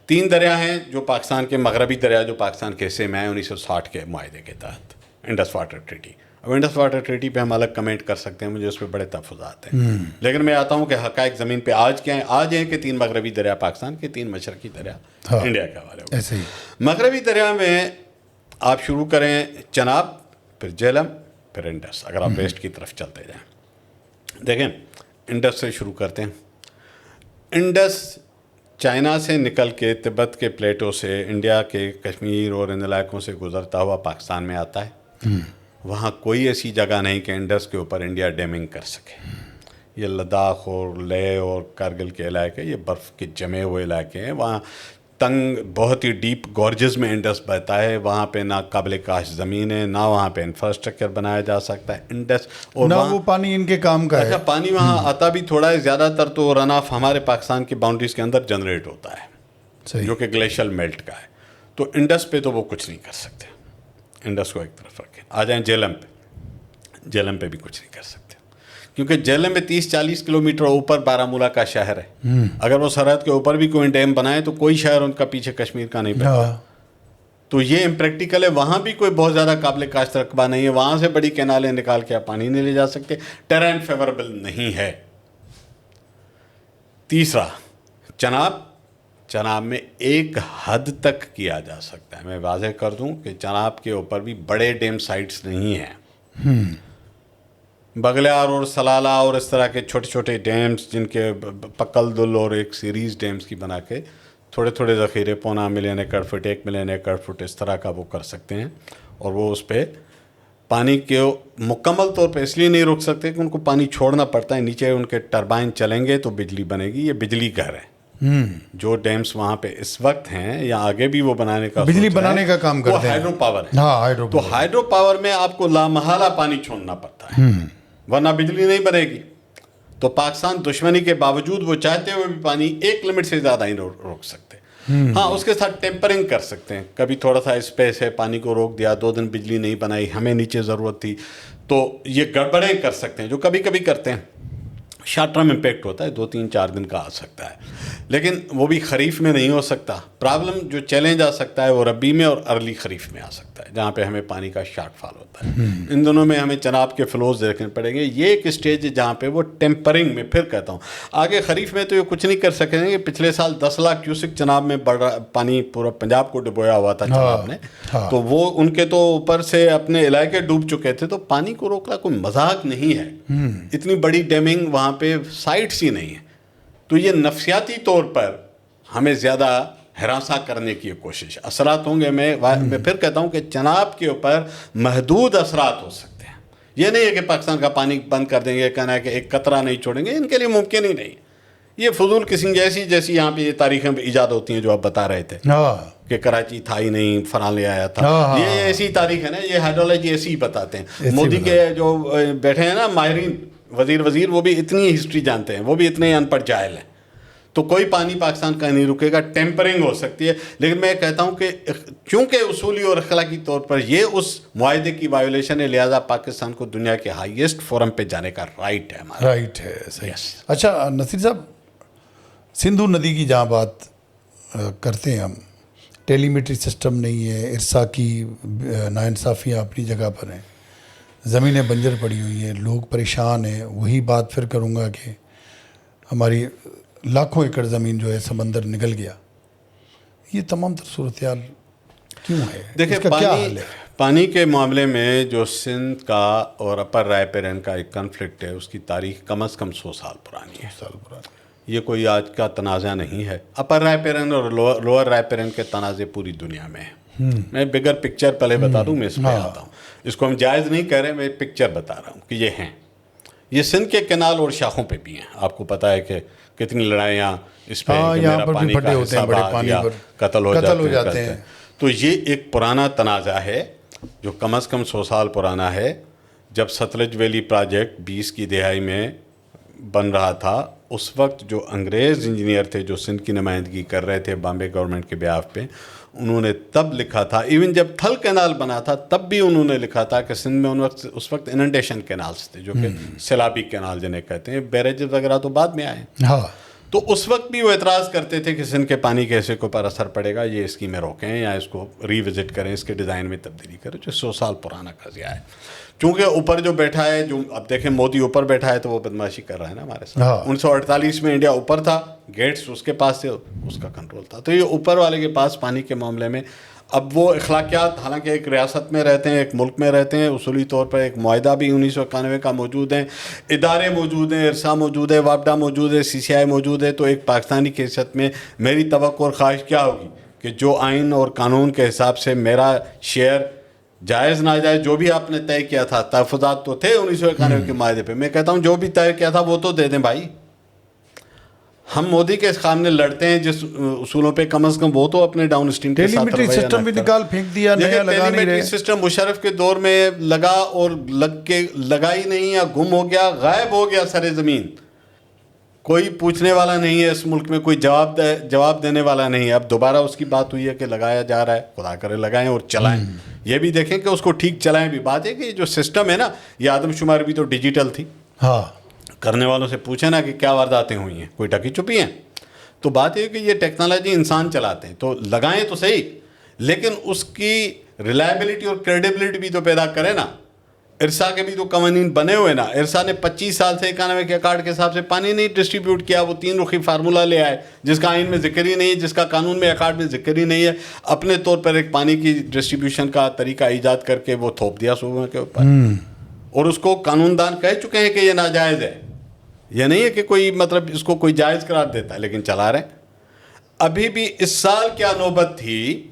3 دریا ہیں جو پاکستان کے، مغربی دریا جو پاکستان کے حصے میں ہیں 1960 کے معاہدے کے تحت، انڈس واٹر ٹریٹی. اب انڈس واٹر ٹریٹی پہ ہم الگ کمنٹ کر سکتے ہیں، مجھے اس پہ بڑے تحفظات ہیں. لیکن میں آتا ہوں کہ حقائق زمین پہ آج کیا ہیں. آج ہیں کہ 3 مغربی دریا پاکستان کے، 3 مشرقی دریا انڈیا کے حوالے ہوئے. ایسے ہی مغربی دریا میں آپ شروع کریں چناب، پھر جہلم، پھر انڈس، اگر آپ ویسٹ کی طرف چلتے جائیں. دیکھیں، انڈس سے شروع کرتے ہیں. انڈس چائنا سے نکل کے تبت کے پلیٹوں سے انڈیا کے کشمیر اور ان علاقوں سے گزرتا ہوا پاکستان میں آتا ہے. وہاں کوئی ایسی جگہ نہیں کہ انڈس کے اوپر انڈیا ڈیمنگ کر سکے. یہ لداخ اور لیہ اور کارگل کے علاقے، یہ برف کے جمے ہوئے علاقے ہیں. وہاں تنگ، بہت ہی ڈیپ گورجز میں انڈس بہتا ہے. وہاں پہ نہ قابل کاشت زمین ہے، نہ وہاں پہ انفراسٹرکچر بنایا جا سکتا ہے. انڈس اور نہ وہ پانی ان کے کام کا ہے. اچھا، پانی وہاں آتا بھی تھوڑا ہے، زیادہ تر تو رن آف ہمارے پاکستان کی باؤنڈریز کے اندر جنریٹ ہوتا ہے، جو کہ گلیشیل میلٹ کا ہے. تو انڈس پہ تو وہ کچھ نہیں کر سکتے. انڈس کو ایک طرف رکھیں. آ جائیں جہلم پہ. جہلم پہ بھی کچھ نہیں کر سکتے، کیونکہ جہلم میں 30-40 کلومیٹر اوپر بارہمولہ کا شہر ہے. اگر وہ سرحد کے اوپر بھی کوئی ڈیم بنائے تو کوئی شہر ان کا پیچھے کشمیر کا نہیں بنتا. تو یہ امپریکٹیکل ہے. وہاں بھی کوئی بہت زیادہ قابل کاشت رقبہ نہیں ہے. وہاں سے بڑی کینالیں نکال کے آپ پانی نہیں لے جا سکتے. ٹیرین فیوریبل نہیں ہے. تیسرا، چناب میں ایک حد تک کیا جا سکتا ہے. میں واضح کر دوں کہ چناب کے اوپر بھی بڑے ڈیم سائٹس نہیں ہیں. بغلیار اور سلالہ اور اس طرح کے چھوٹے چھوٹے ڈیمز، جن کے پکل دل اور ایک سیریز ڈیمز کی بنا کے تھوڑے تھوڑے ذخیرے، 0.25 ملین ایکڑ فٹ، 1 ملین ایکڑ فٹ، اس طرح کا وہ کر سکتے ہیں. اور وہ اس پہ پانی کے مکمل طور پہ اس لیے نہیں روک سکتے کہ ان کو پانی چھوڑنا پڑتا ہے. نیچے ان کے ٹربائن چلیں گے تو بجلی بنے گی. یہ بجلی گھر ہے. جو ڈیمز وہاں پہ اس وقت ہیں یا آگے بھی وہ بنانے کا بجلی بنانے کا کام کرتے ہیں، وہ ہائیڈرو پاور ہے. ہاں، تو ہائیڈرو پاور میں آپ کو لامحالہ پانی چھوڑنا پڑتا ہے، ورنہ بجلی نہیں بنے گی. تو پاکستان دشمنی کے باوجود وہ چاہتے ہوئے بھی پانی ایک لمٹ سے زیادہ ہی روک سکتے. ہاں، اس کے ساتھ ٹیمپرنگ کر سکتے ہیں. کبھی تھوڑا سا اسپیس ہے، پانی کو روک دیا، 2 دن بجلی نہیں بنائی، ہمیں نیچے ضرورت تھی، تو یہ گڑبڑیں کر سکتے ہیں، جو کبھی کبھی کرتے ہیں. شارٹ ٹرم امپیکٹ ہوتا ہے، 2-3-4 دن کا آ سکتا ہے، لیکن وہ بھی خریف میں نہیں ہو سکتا. پرابلم جو چیلنج آ سکتا ہے وہ ربی میں اور ارلی خریف میں آ سکتا ہے، جہاں پہ ہمیں پانی کا شارٹ فال ہوتا ہے. ان دونوں میں ہمیں چناب کے فلوز دیکھنے پڑیں گے. یہ ایک اسٹیج ہے جہاں پہ وہ ٹیمپرنگ میں، پھر کہتا ہوں آگے خریف میں تو یہ کچھ نہیں کر سکیں گے. پچھلے سال 10 لاکھ کیوسک چناب میں بڑھ رہا پانی، پورا پنجاب کو ڈبویا ہوا تھا چناب نے. تو وہ ان کے تو اوپر سے اپنے علاقے ڈوب چکے تھے. تو پانی کو روکنا کوئی مذاق نہیں ہے. اتنی بڑی ڈیمنگ وہاں پہ سائٹس ہی نہیں ہے. تو یہ نفسیاتی طور پر ہمیں زیادہ ہراساں کرنے کی کوشش. اثرات ہوں گے. میں پھر کہتا ہوں کہ چناب کے اوپر محدود اثرات ہو سکتے ہیں. یہ نہیں ہے کہ پاکستان کا پانی بند کر دیں گے, کہنا ہے کہ ایک قطرہ نہیں چھوڑیں گے, ان کے لیے ممکن ہی نہیں. یہ فضول قسم جیسی یہاں پہ یہ تاریخیں ایجاد ہوتی ہیں جو آپ بتا رہے تھے کہ کراچی تھا ہی نہیں, فلاں لے آیا تھا. یہ ایسی تاریخ ہے نا, یہ ہائیڈرولوجی ایسی ہی بتاتے ہیں. مودی کے جو بیٹھے ہیں نا ماہرین, وزیر وہ بھی اتنی ہسٹری جانتے ہیں, وہ بھی اتنے ان پڑھ جاہل ہیں. تو کوئی پانی پاکستان کا نہیں رکے گا. ٹیمپرنگ ہو سکتی ہے, لیکن میں کہتا ہوں کہ چونکہ اصولی اور اخلاقی طور پر یہ اس معاہدے کی وائیولیشن ہے, لہذا پاکستان کو دنیا کے ہائیسٹ فورم پہ جانے کا رائٹ ہے ہمارا. رائٹ ہے, صحیح. اچھا نصیر صاحب, سندھو ندی کی جہاں بات کرتے ہیں ہم, ٹیلی میٹری سسٹم نہیں ہے, ارسا کی ناانصافیاں اپنی جگہ پر ہیں, زمینیں بنجر پڑی ہوئی ہیں, لوگ پریشان ہیں. وہی بات پھر کروں گا کہ ہماری لاکھوں ایکڑ زمین جو ہے سمندر نگل گیا. یہ تمام تر صورتحال کیوں ہے؟ دیکھیں, پانی کے معاملے میں جو سندھ کا اور اپر رائے پیرن کا ایک کنفلکٹ ہے, اس کی تاریخ کم از کم 100 سال پرانی ہے. یہ کوئی آج کا تنازع نہیں ہے. اپر رائے پیرن اور لوور رائے پیرن کے تنازع پوری دنیا میں ہیں. میں بگر پکچر پہلے بتا دوں, میں اس پہ آتا ہوں. اس کو ہم جائز نہیں کہہ رہے, میں پکچر بتا رہا ہوں کہ یہ ہیں. یہ سندھ کے کینال اور شاخوں پہ بھی ہیں. آپ کو پتہ ہے کہ کتنی لڑائیاں اس پہ, میرا پانی کا حصہ بہا دیا, قتل ہو جاتے ہیں. تو یہ ایک پرانا تنازع ہے جو کم از کم 100 سال پرانا ہے. جب ستلج ویلی پروجیکٹ 20 کی دہائی میں بن رہا تھا, اس وقت جو انگریز انجینئر تھے جو سندھ کی نمائندگی کر رہے تھے بامبے گورنمنٹ کے بیہاف پہ, انہوں نے تب لکھا تھا, ایون جب تھل کینال بنا تھا تب بھی انہوں نے لکھا تھا کہ سندھ میں اس وقت اننڈیشن کینالز تھے جو کہ سیلابی کینال جنہیں کہتے ہیں. بیریجز وغیرہ تو بعد میں آئے. تو اس وقت بھی وہ اعتراض کرتے تھے کہ سندھ کے پانی کے حصے کے اوپر اثر پڑے گا, یہ اسکیمیں روکیں یا اس کو ری وزٹ کریں, اس کے ڈیزائن میں تبدیلی کریں. جو 100 سال پرانا قضیہ ہے. چونکہ اوپر جو بیٹھا ہے, جو اب دیکھیں مودی اوپر بیٹھا ہے تو وہ بدماشی کر رہا ہے نا ہمارے ساتھ. 1948 میں انڈیا اوپر تھا, گیٹس اس کے پاس تھے, اس کا کنٹرول تھا. تو یہ اوپر والے کے پاس پانی کے معاملے میں اب وہ اخلاقیات, حالانکہ ایک ریاست میں رہتے ہیں, ایک ملک میں رہتے ہیں, اصولی طور پر ایک معاہدہ بھی 1991 کا موجود ہے, ادارے موجود ہیں, ارسا موجود ہے, وابڈا موجود ہے, CCI موجود ہے. تو ایک پاکستانی کی حیثیت میں میری توقع اور خواہش کیا ہوگی کہ جو آئین اور قانون کے حساب سے میرا شیئر جائز ناجائز جو بھی آپ نے طے کیا تھا, تحفظات تو تھے 1991 کے معاہدے پہ, میں کہتا ہوں جو بھی طے کیا تھا وہ تو دے دیں بھائی. ہم مودی کے سامنے لڑتے ہیں جس اصولوں پہ, کم از کم وہ تو اپنے ڈاؤن اسٹریم کے ساتھ ٹیلی میٹری سسٹم بھی نکال پھینک دیا, نیا لگا نہیں رہے. سسٹم مشرف کے دور میں لگا اور لگا ہی نہیں, یا گم ہو گیا, غائب ہو گیا سر زمین. کوئی پوچھنے والا نہیں ہے اس ملک میں, کوئی جواب دینے والا نہیں ہے. اب دوبارہ اس کی بات ہوئی ہے کہ لگایا جا رہا ہے, خدا کرے لگائیں اور چلائیں. یہ بھی دیکھیں کہ اس کو ٹھیک چلائیں بھی. بات ہے کہ جو سسٹم ہے نا, یہ آدم شمار بھی تو ڈیجیٹل تھی. کرنے والوں سے پوچھیں نا کہ کیا وارداتیں ہوئی ہیں, کوئی ٹکی چھپی ہیں. تو بات یہ کہ یہ ٹیکنالوجی انسان چلاتے ہیں, تو لگائیں تو صحیح, لیکن اس کی ریلائبلٹی اور کریڈیبلٹی بھی تو پیدا کرے نا. ارسا کے بھی تو قوانین بنے ہوئے نا. ارسا نے 25 سال سے 91 کے اکارڈ کے حساب سے پانی نہیں ڈسٹریبیوٹ کیا. وہ 3 رخی فارمولہ لے آئے جس کا آئین میں ذکر ہی نہیں ہے, جس کا قانون میں اکارڈ میں ذکر ہی نہیں ہے. اپنے طور پر ایک پانی کی ڈسٹریبیوشن کا طریقہ ایجاد کر کے وہ تھوپ دیا صوبوں کے اوپر, اور اس کو قانون دان کہہ چکے ہیں کہ یہ ناجائز ہے. یہ نہیں ہے کہ کوئی مطلب اس کو کوئی جائز قرار دیتا ہے, لیکن چلا رہے. ابھی بھی اس سال کیا نوبت تھی.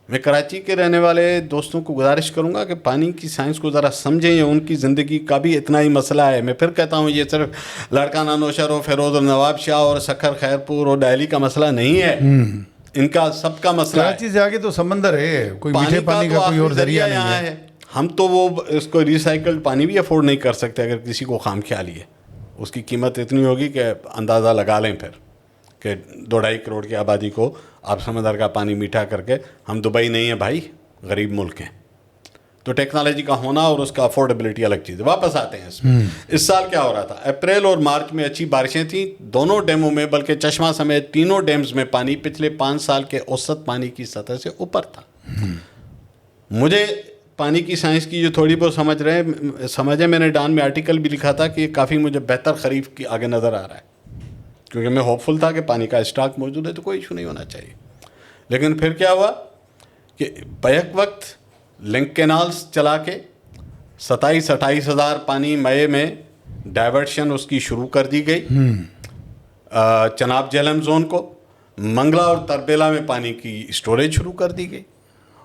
میں کراچی کے رہنے والے دوستوں کو گزارش کروں گا کہ پانی کی سائنس کو ذرا سمجھیں, یہ ان کی زندگی کا بھی اتنا ہی مسئلہ ہے. میں پھر کہتا ہوں یہ صرف لڑکانہ نوشہر اور فیروز اور نواب شاہ اور سکھر خیرپور اور دہلی کا مسئلہ نہیں ہے, ان کا سب کا مسئلہ ہے. کراچی سے آگے تو سمندر ہے, کوئی میٹھے پانی کا کوئی اور ذریعہ نہیں ہے. ہم تو وہ اس کو ریسائیکلڈ پانی بھی افورڈ نہیں کر سکتے. اگر کسی کو خام خیالی ہے, اس کی قیمت اتنی ہوگی کہ اندازہ لگا لیں پھر کہ 2-2.5 کروڑ کی آبادی کو آپ سمندر کا پانی میٹھا کر کے, ہم دبئی نہیں ہیں بھائی, غریب ملک ہیں. تو ٹیکنالوجی کا ہونا اور اس کا افورڈیبلٹی الگ چیز ہے. واپس آتے ہیں اس میں. اس سال کیا ہو رہا تھا, اپریل اور مارچ میں اچھی بارشیں تھیں دونوں ڈیموں میں, بلکہ چشمہ سمیت تینوں ڈیمز میں پانی پچھلے 5 سال کے اوسط پانی کی سطح سے اوپر تھا. مجھے پانی کی سائنس کی جو تھوڑی بہت سمجھ ہے, میں نے ڈان میں آرٹیکل بھی لکھا تھا کہ کافی مجھے بہتر خریف کی آگے نظر آ رہا ہے, کیونکہ میں ہوپ فل تھا کہ پانی کا اسٹاک موجود ہے تو کوئی ایشو نہیں ہونا چاہیے. لیکن پھر کیا ہوا کہ بیک وقت لنک کینالز چلا کے 27-28 ہزار پانی مئی میں ڈائیورشن اس کی شروع کر دی گئی. چناب جہلم زون کو منگلا اور تربیلا میں پانی کی اسٹوریج شروع کر دی گئی،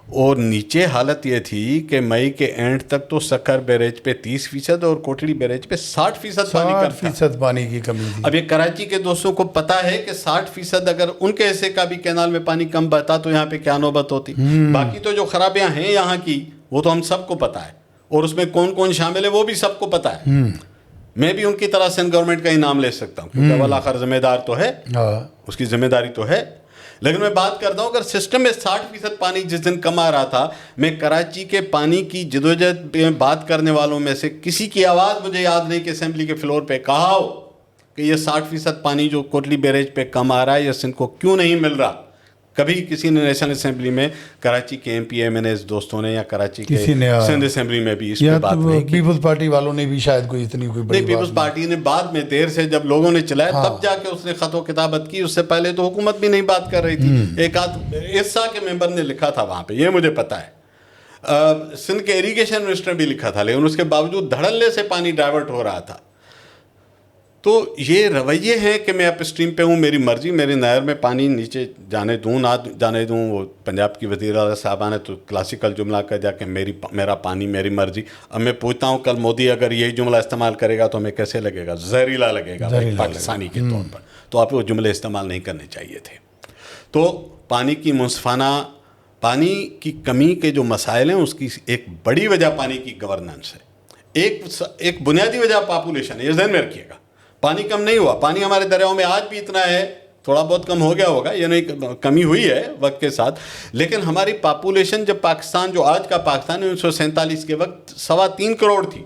اور نیچے حالت یہ تھی کہ مئی کے اینڈ تک تو سکھر بیریج پہ 30% اور کوٹڑی بیریج پہ 60% پانی کم تھا۔ 60% پانی کی کمی تھی۔ اب یہ کراچی کے دوستوں کو پتا ہے کہ 60% اگر ان کے حصے کا بھی کینال میں پانی کم بہتا تو یہاں پہ کیا نوبت ہوتی۔ باقی تو جو خرابیاں ہیں یہاں کی وہ تو ہم سب کو پتا ہے، اور اس میں کون کون شامل ہے وہ بھی سب کو پتا ہے۔ میں بھی ان کی طرح سندھ گورنمنٹ کا ہی نام لے سکتا ہوں کیونکہ والآخر ذمہ دار تو ہے، اس کی ذمہ داری تو ہے۔ لیکن میں بات کرتا ہوں اگر سسٹم میں 60% پانی جس دن کم آ رہا تھا، میں کراچی کے پانی کی جدوجہد میں بات کرنے والوں میں سے کسی کی آواز مجھے یاد نہیں کہ اسمبلی کے فلور پہ کہا ہو کہ یہ 60% پانی جو کوٹلی بیریج پہ کم آ رہا ہے یہ سندھ کو کیوں نہیں مل رہا۔ کبھی کسی نے نیشنل اسمبلی میں کراچی کے M P M N S دوستوں نے یا کراچی کے سندھ اسمبلی میں بھی اس پہ بات نہیں کی۔ پیپلز پارٹی والوں نے بھی شاید کوئی اتنی کوئی بڑی نہیں، پیپلز پارٹی نے بعد میں دیر سے جب لوگوں نے چلایا تب جا کے اس نے خط و کتابت کی، اس سے پہلے تو حکومت بھی نہیں بات کر رہی تھی۔ ایک آدھ عرصہ کے ممبر نے لکھا تھا وہاں پہ، یہ مجھے پتا ہے۔ سندھ کے اریگیشن منسٹر بھی لکھا تھا، لیکن اس کے باوجود دھڑلے سے پانی ڈائیورٹ ہو رہا تھا۔ تو یہ رویے ہیں کہ میں اپ اسٹریم پہ ہوں، میری مرضی، میری نہر میں پانی نیچے جانے دوں نہ جانے دوں۔ وہ پنجاب کی وزیر اعلیٰ صاحبہ نے تو کلاسیکل جملہ کہہ دیا کہ میرا پانی میری مرضی۔ اب میں پوچھتا ہوں کل مودی اگر یہی جملہ استعمال کرے گا تو ہمیں کیسے لگے گا؟ زہریلا لگے گا پاکستانی کے طور پر۔ تو آپ کو وہ جملے استعمال نہیں کرنے چاہیے تھے۔ تو پانی کی منصفانہ، پانی کی کمی کے جو مسائل ہیں اس کی ایک بڑی وجہ پانی کی گورننس ہے، ایک بنیادی وجہ پاپولیشن ہے، یہ ذہن میں رکھیے گا۔ پانی کم نہیں ہوا، پانی ہمارے دریاؤں میں آج بھی اتنا ہے، تھوڑا بہت کم ہو گیا ہوگا، یہ نہیں کمی ہوئی ہے وقت کے ساتھ، لیکن ہماری پاپولیشن جب پاکستان جو آج کا پاکستان 1947 کے وقت 3.25 کروڑ تھی،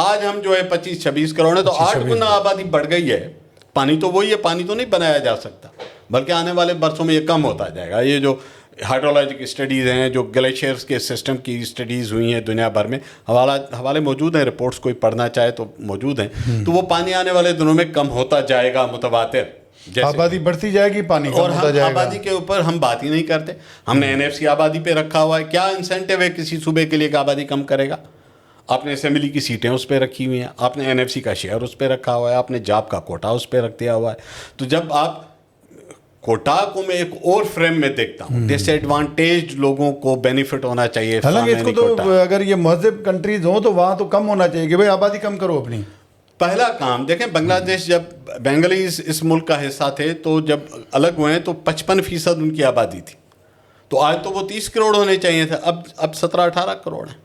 آج ہم جو ہے 25-26 کروڑ ہیں، تو 8 گنا آبادی بڑھ گئی ہے۔ پانی تو وہی ہے، پانی تو نہیں بنایا جا سکتا، بلکہ آنے والے برسوں میں یہ کم ہوتا جائے گا۔ یہ جو ہائیڈرولوجی کی اسٹڈیز ہیں، جو گلیشیئرس کے سسٹم کی اسٹڈیز ہوئی ہیں دنیا بھر میں، حوالے موجود ہیں، رپورٹس کوئی پڑھنا چاہے تو موجود ہیں، تو وہ پانی آنے والے دنوں میں کم ہوتا جائے گا متواتر۔ آبادی بڑھتی جائے گی، پانی کم ہوتا جائے گا۔ اور ہم آبادی کے اوپر ہم بات ہی نہیں کرتے۔ ہم نے NFC آبادی پہ رکھا ہوا ہے، کیا انسینٹیو ہے کسی صوبے کے لیے کہ آبادی کم کرے گا؟ آپ نے اسمبلی کی سیٹیں اس پہ رکھی ہوئی ہیں، آپ نے NFC کا شیئر اس پہ رکھا ہوا ہے، آپ نے جاب کا کوٹا اس پہ رکھ دیا ہوا ہے۔ تو جب آپ کوٹا کو میں ایک اور فریم میں دیکھتا ہوں، ڈس ایڈوانٹیج لوگوں کو بینیفٹ ہونا چاہیے۔ حالانکہ اس کو تو اگر یہ مہذب کنٹریز ہوں تو وہاں تو کم ہونا چاہیے کہ بھائی آبادی کم کرو اپنی۔ پہلا کام دیکھیں، بنگلہ دیش جب بنگالیز اس ملک کا حصہ تھے تو جب الگ ہوئے تو 55% ان کی آبادی تھی، تو آج تو وہ 30 کروڑ ہونے چاہیے تھے، اب 17-18 کروڑ ہیں۔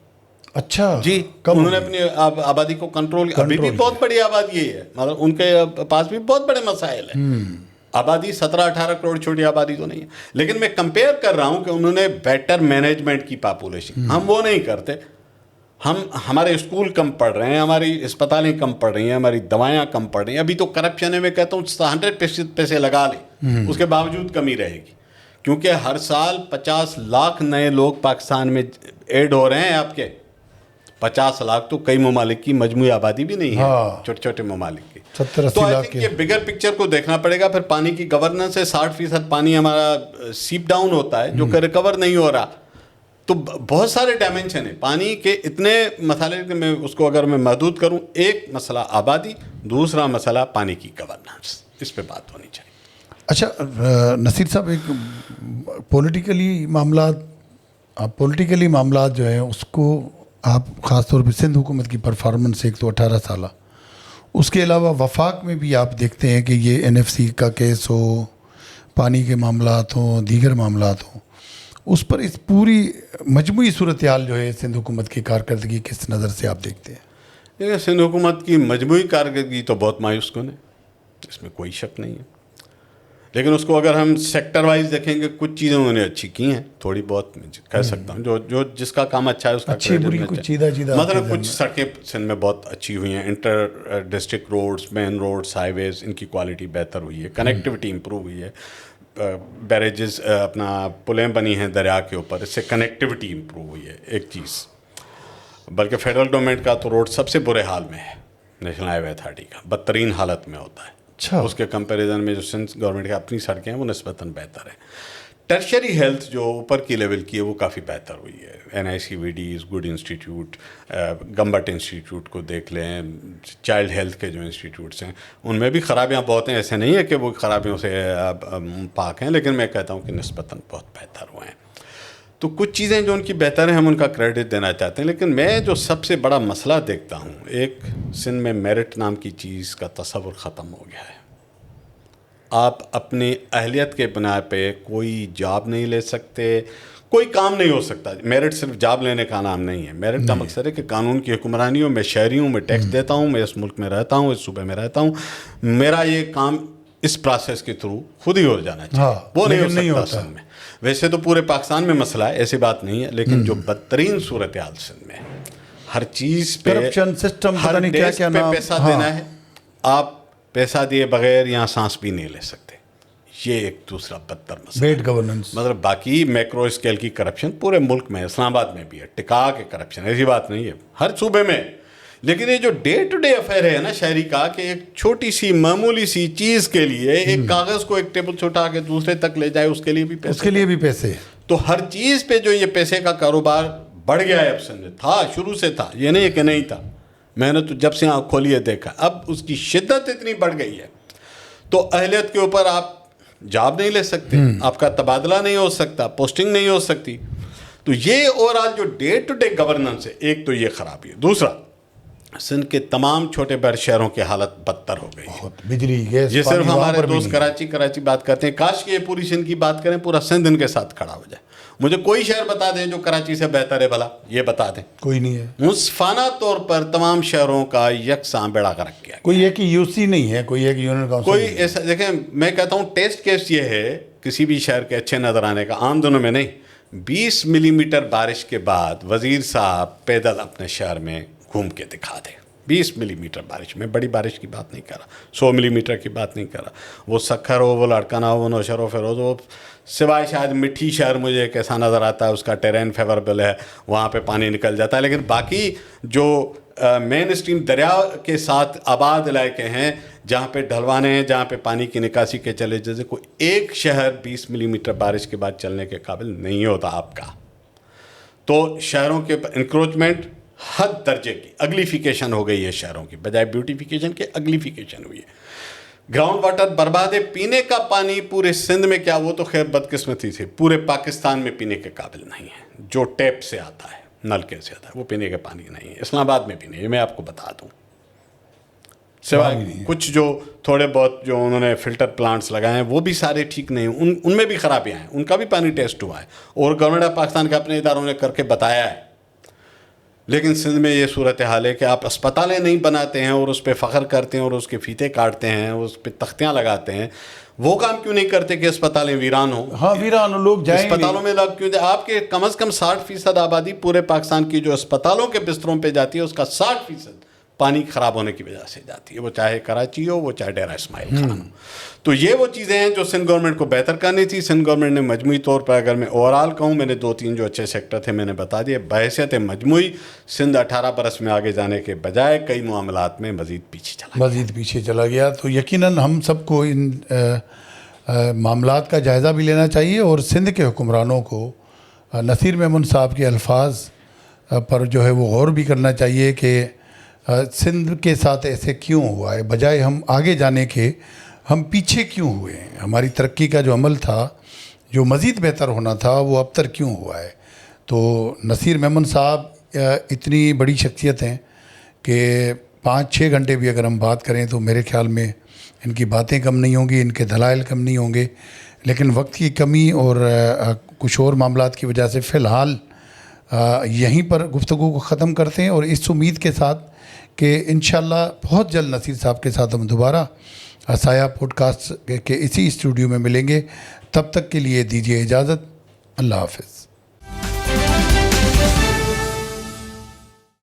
اچھا جی، انہوں نے اپنی آبادی کو کنٹرول، ابھی بھی بہت بڑی آبادی ہے، مطلب ان کے پاس بھی بہت بڑے مسائل ہیں۔ آبادی 17-18 کروڑ چھوٹی آبادی تو نہیں ہے، لیکن میں کمپیئر کر رہا ہوں کہ انہوں نے بیٹر مینجمنٹ کی پاپولیشن، ہم وہ نہیں کرتے۔ ہمارے اسکول کم پڑھ رہے ہیں، ہماری اسپتالیں کم پڑھ رہی ہیں، ہماری دوائیاں کم پڑھ رہی ہیں۔ ابھی تو کرپشن ہے، میں کہتا ہوں 100% پیسے لگا لیں، اس کے باوجود کمی رہے گی، کیونکہ ہر سال 50 لاکھ نئے لوگ پاکستان میں ایڈ ہو رہے ہیں۔ آپ کے 50 لاکھ تو کئی ممالک کی مجموعی آبادی بھی نہیں ہے، چھوٹے چھوٹے ممالک کی۔ 70-80 لاکھ یہ بگر پکچر کو دیکھنا پڑے گا۔ پھر پانی کی گورننس ہے، 60% پانی ہمارا سیپ ڈاؤن ہوتا ہے جو کہ ریکور نہیں ہو رہا۔ تو بہت سارے ڈائمینشن ہیں پانی کے، اتنے مسئلے کہ میں اس کو اگر میں محدود کروں، ایک مسئلہ آبادی، دوسرا مسئلہ پانی کی گورننس، اس پہ بات ہونی چاہیے۔ اچھا نصیر صاحب، ایک پولیٹیکلی معاملات جو ہیں اس کو آپ خاص طور پہ سندھ حکومت کی پرفارمنس ایک تو 18 سالہ، اس کے علاوہ وفاق میں بھی آپ دیکھتے ہیں کہ یہ NFC کا کیس ہو، پانی کے معاملات ہوں، دیگر معاملات ہوں، اس پر اس پوری مجموعی صورتحال جو ہے سندھ حکومت کی کارکردگی کس نظر سے آپ دیکھتے ہیں؟ دیکھیں، سندھ حکومت کی مجموعی کارکردگی تو بہت مایوس کن ہے، اس میں کوئی شک نہیں ہے، لیکن اس کو اگر ہم سیکٹر وائز دیکھیں گے، کچھ چیزیں انہوں نے اچھی کی ہیں، تھوڑی بہت میں کہہ سکتا ہوں، جو جس کا کام اچھا ہے اس کا مطلب کچھ سڑکیں سندھ میں بہت اچھی ہوئی ہیں، انٹر ڈسٹرکٹ روڈز، مین روڈز، ہائی ویز، ان کی کوالٹی بہتر ہوئی ہے، کنیکٹیوٹی امپروو ہوئی ہے، بیریجز، اپنا پلیں بنی ہیں دریا کے اوپر، اس سے کنیکٹیوٹی امپروو ہوئی ہے ایک چیز۔ بلکہ فیڈرل گورنمنٹ کا تو روڈ سب سے برے حال میں ہے، نیشنل ہائی وے اتھارٹی کا بدترین حالت میں ہوتا ہے۔ اچھا، اس کے کمپیریزن میں جو سندھ گورنمنٹ کی اپنی سڑکیں ہیں وہ نسبتاً بہتر ہیں۔ ٹرشری ہیلتھ جو اوپر کی لیول کی ہے وہ کافی بہتر ہوئی ہے. NICVD is good institute. Gambat institute کو دیکھ لیں, چائلڈ ہیلتھ کے جو انسٹیٹیوٹس ہیں ان میں بھی خرابیاں بہت ہیں. ایسے نہیں ہے کہ وہ خرابیوں سے پاک ہیں, لیکن میں کہتا ہوں کہ نسبتاً بہت بہتر ہوئے ہیں. تو کچھ چیزیں جو ان کی بہتر ہیں ہم ان کا کریڈٹ دینا چاہتے ہیں. لیکن میں جو سب سے بڑا مسئلہ دیکھتا ہوں, ایک سندھ میں میرٹ نام کی چیز کا تصور ختم ہو گیا ہے. آپ اپنی اہلیت کے بنا پہ کوئی جاب نہیں لے سکتے, کوئی کام نہیں ہو سکتا. میرٹ صرف جاب لینے کا نام نہیں ہے. میرٹ کا مقصد ہے کہ قانون کی حکمرانی ہو, میں شہری ہوں, میں ٹیکس دیتا ہوں, میں اس ملک میں رہتا ہوں, اس صوبے میں رہتا ہوں, میرا یہ کام اس پروسیس کے تھرو خود ہی ہو جانا چاہیے. وہ نہیں ہو سکتا سندھ میں. ویسے تو پورے پاکستان میں مسئلہ ہے, ایسی بات نہیں ہے, لیکن جو بدترین صورتحال سندھ میں ہر چیز پہ کرپشن سسٹم, ہر ڈیسک پہ پیسہ دینا ہے. آپ پیسہ دیے بغیر یہاں سانس بھی نہیں لے سکتے. یہ ایک دوسرا بدتر مسئلہ. بیڈ گورننس, مطلب باقی میکرو اسکیل کی کرپشن پورے ملک میں, اسلام آباد میں بھی ہے, ٹکا کے کرپشن, ایسی بات نہیں ہے, ہر صوبے میں. لیکن یہ جو ڈے ٹو ڈے افیئر ہے نا شہری کا, کہ ایک چھوٹی سی معمولی سی چیز کے لیے ایک کاغذ کو ایک ٹیبل سے اٹھا کے دوسرے تک لے جائے, اس کے لیے بھی پیسے, اس کے لیے بھی پیسے. تو ہر چیز پہ جو یہ پیسے کا کاروبار بڑھ گیا ہے. اب سمجھے تھا, شروع سے تھا, یہ نہیں کہ نہیں تھا. میں نے تو جب سے آنکھ کھولی ہے دیکھا, اب اس کی شدت اتنی بڑھ گئی ہے. تو اہلیت کے اوپر آپ جاب نہیں لے سکتے, آپ کا تبادلہ نہیں ہو سکتا, پوسٹنگ نہیں ہو سکتی. تو یہ اوور آل جو ڈے ٹو ڈے گورننس ہے, ایک تو یہ خرابی ہے. دوسرا, سندھ کے تمام چھوٹے بڑے شہروں کی حالت بدتر ہو گئی ہے. بجلی, گیس, یہ صرف ہمارے دوست کراچی بات کرتے ہیں. کاش کہ یہ پوری سندھ کی بات کریں, پورا سندھ ان کے ساتھ کھڑا ہو جائے. مجھے کوئی شہر بتا دیں جو کراچی سے بہتر ہے, بھلا یہ بتا دیں. کوئی نہیں ہے. منصفانہ طور پر تمام شہروں کا یکساں بیڑا غرق کیا. کوئی ایک UC نہیں ہے, کوئی ایک یونین کاؤنسل, کوئی ایسا. دیکھیں میں کہتا ہوں ٹیسٹ کیس یہ ہے کسی بھی شہر کے اچھے نظر آنے کا, عام دنوں میں نہیں. 20 ملی میٹر بارش کے بعد وزیر صاحب پیدل اپنے شہر میں گھوم کے دکھا دیں. 20 ملی میٹر بارش, میں بڑی بارش کی بات نہیں کر رہا, 100 ملی میٹر کی بات نہیں کر رہا. وہ سکھر ہو, وہ لڑکنا ہو, وہ نوشہر ہو, فیروز ہو, سوائے شاید مٹھی شہر مجھے کیسا نظر آتا ہے, اس کا ٹیرین فیوریبل ہے, وہاں پہ پانی نکل جاتا ہے. لیکن باقی جو مین اسٹریم دریا کے ساتھ آباد علاقے ہیں, جہاں پہ ڈھلوانے ہیں, جہاں پہ پانی کی نکاسی کے چلے, جیسے کوئی ایک شہر 20 ملی میٹر بارش کے بعد چلنے کے قابل نہیں ہوتا آپ کا. تو شہروں کے انکروچمنٹ حد درجے کی اگلیفیکیشن ہو گئی ہے شہروں کی, بجائے بیوٹیفیکیشن کے اگلیفیکیشن ہوئی ہے. گراؤنڈ واٹر برباد ہے. پینے کا پانی پورے سندھ میں کیا, وہ تو خیر بدقسمتی سے پورے پاکستان میں پینے کے قابل نہیں ہے. جو ٹیپ سے آتا ہے, نلکے سے آتا ہے, وہ پینے کا پانی نہیں ہے. اسلام آباد میں بھی نہیں ہے, میں آپ کو بتا دوں. سوائے کچھ جو تھوڑے بہت جو انہوں نے فلٹر پلانٹس لگائے ہیں, وہ بھی سارے ٹھیک نہیں ہیں, ان میں بھی خرابیاں ہیں. ان کا بھی پانی ٹیسٹ ہوا ہے, اور گورنمنٹ آف پاکستان کے اپنے اداروں نے کر کے بتایا ہے. لیکن سندھ میں یہ صورتحال ہے کہ آپ اسپتالیں نہیں بناتے ہیں اور اس پہ فخر کرتے ہیں اور اس کے فیتے کاٹتے ہیں, اس پہ تختیاں لگاتے ہیں. وہ کام کیوں نہیں کرتے کہ اسپتالیں ویران ہوں؟ ہاں ویران ہو, لوگ جائیں اسپتالوں میں لوگ کیوں دیں؟ آپ کے کم از کم 60% آبادی پورے پاکستان کی جو اسپتالوں کے بستروں پہ جاتی ہے, اس کا 60% پانی خراب ہونے کی وجہ سے جاتی ہے. وہ چاہے کراچی ہو, وہ چاہے ڈیرہ اسماعیل خان ہو. تو یہ وہ چیزیں ہیں جو سندھ گورنمنٹ کو بہتر کرنی تھی. سندھ گورنمنٹ نے مجموعی طور پر, اگر میں اوور آل کہوں, میں نے 2-3 جو اچھے سیکٹر تھے میں نے بتا دیے. بحیثیت مجموعی سندھ 18 برس میں آگے جانے کے بجائے کئی معاملات میں مزید پیچھے چلا گیا. تو یقیناً ہم سب کو ان معاملات کا جائزہ بھی لینا چاہیے, اور سندھ کے حکمرانوں کو نصیر میمن صاحب کے الفاظ پر جو ہے وہ غور بھی کرنا چاہیے کہ سندھ کے ساتھ ایسے کیوں ہوا ہے, بجائے ہم آگے جانے کے ہم پیچھے کیوں ہوئے ہیں. ہماری ترقی کا جو عمل تھا, جو مزید بہتر ہونا تھا, وہ اب تک کیوں ہوا ہے. تو نصیر میمن صاحب اتنی بڑی شخصیت ہیں کہ 5-6 گھنٹے بھی اگر ہم بات کریں تو میرے خیال میں ان کی باتیں کم نہیں ہوں گی, ان کے دلائل کم نہیں ہوں گے. لیکن وقت کی کمی اور کچھ اور معاملات کی وجہ سے فی الحال یہیں پر گفتگو کو ختم کرتے ہیں, اور اس امید کے ساتھ کہ انشاءاللہ بہت جلد نصیر صاحب کے ساتھ ہم دوبارہ سایہ پوڈ کاسٹ کے اسی اسٹوڈیو میں ملیں گے. تب تک کے لیے دیجیے اجازت. اللہ حافظ.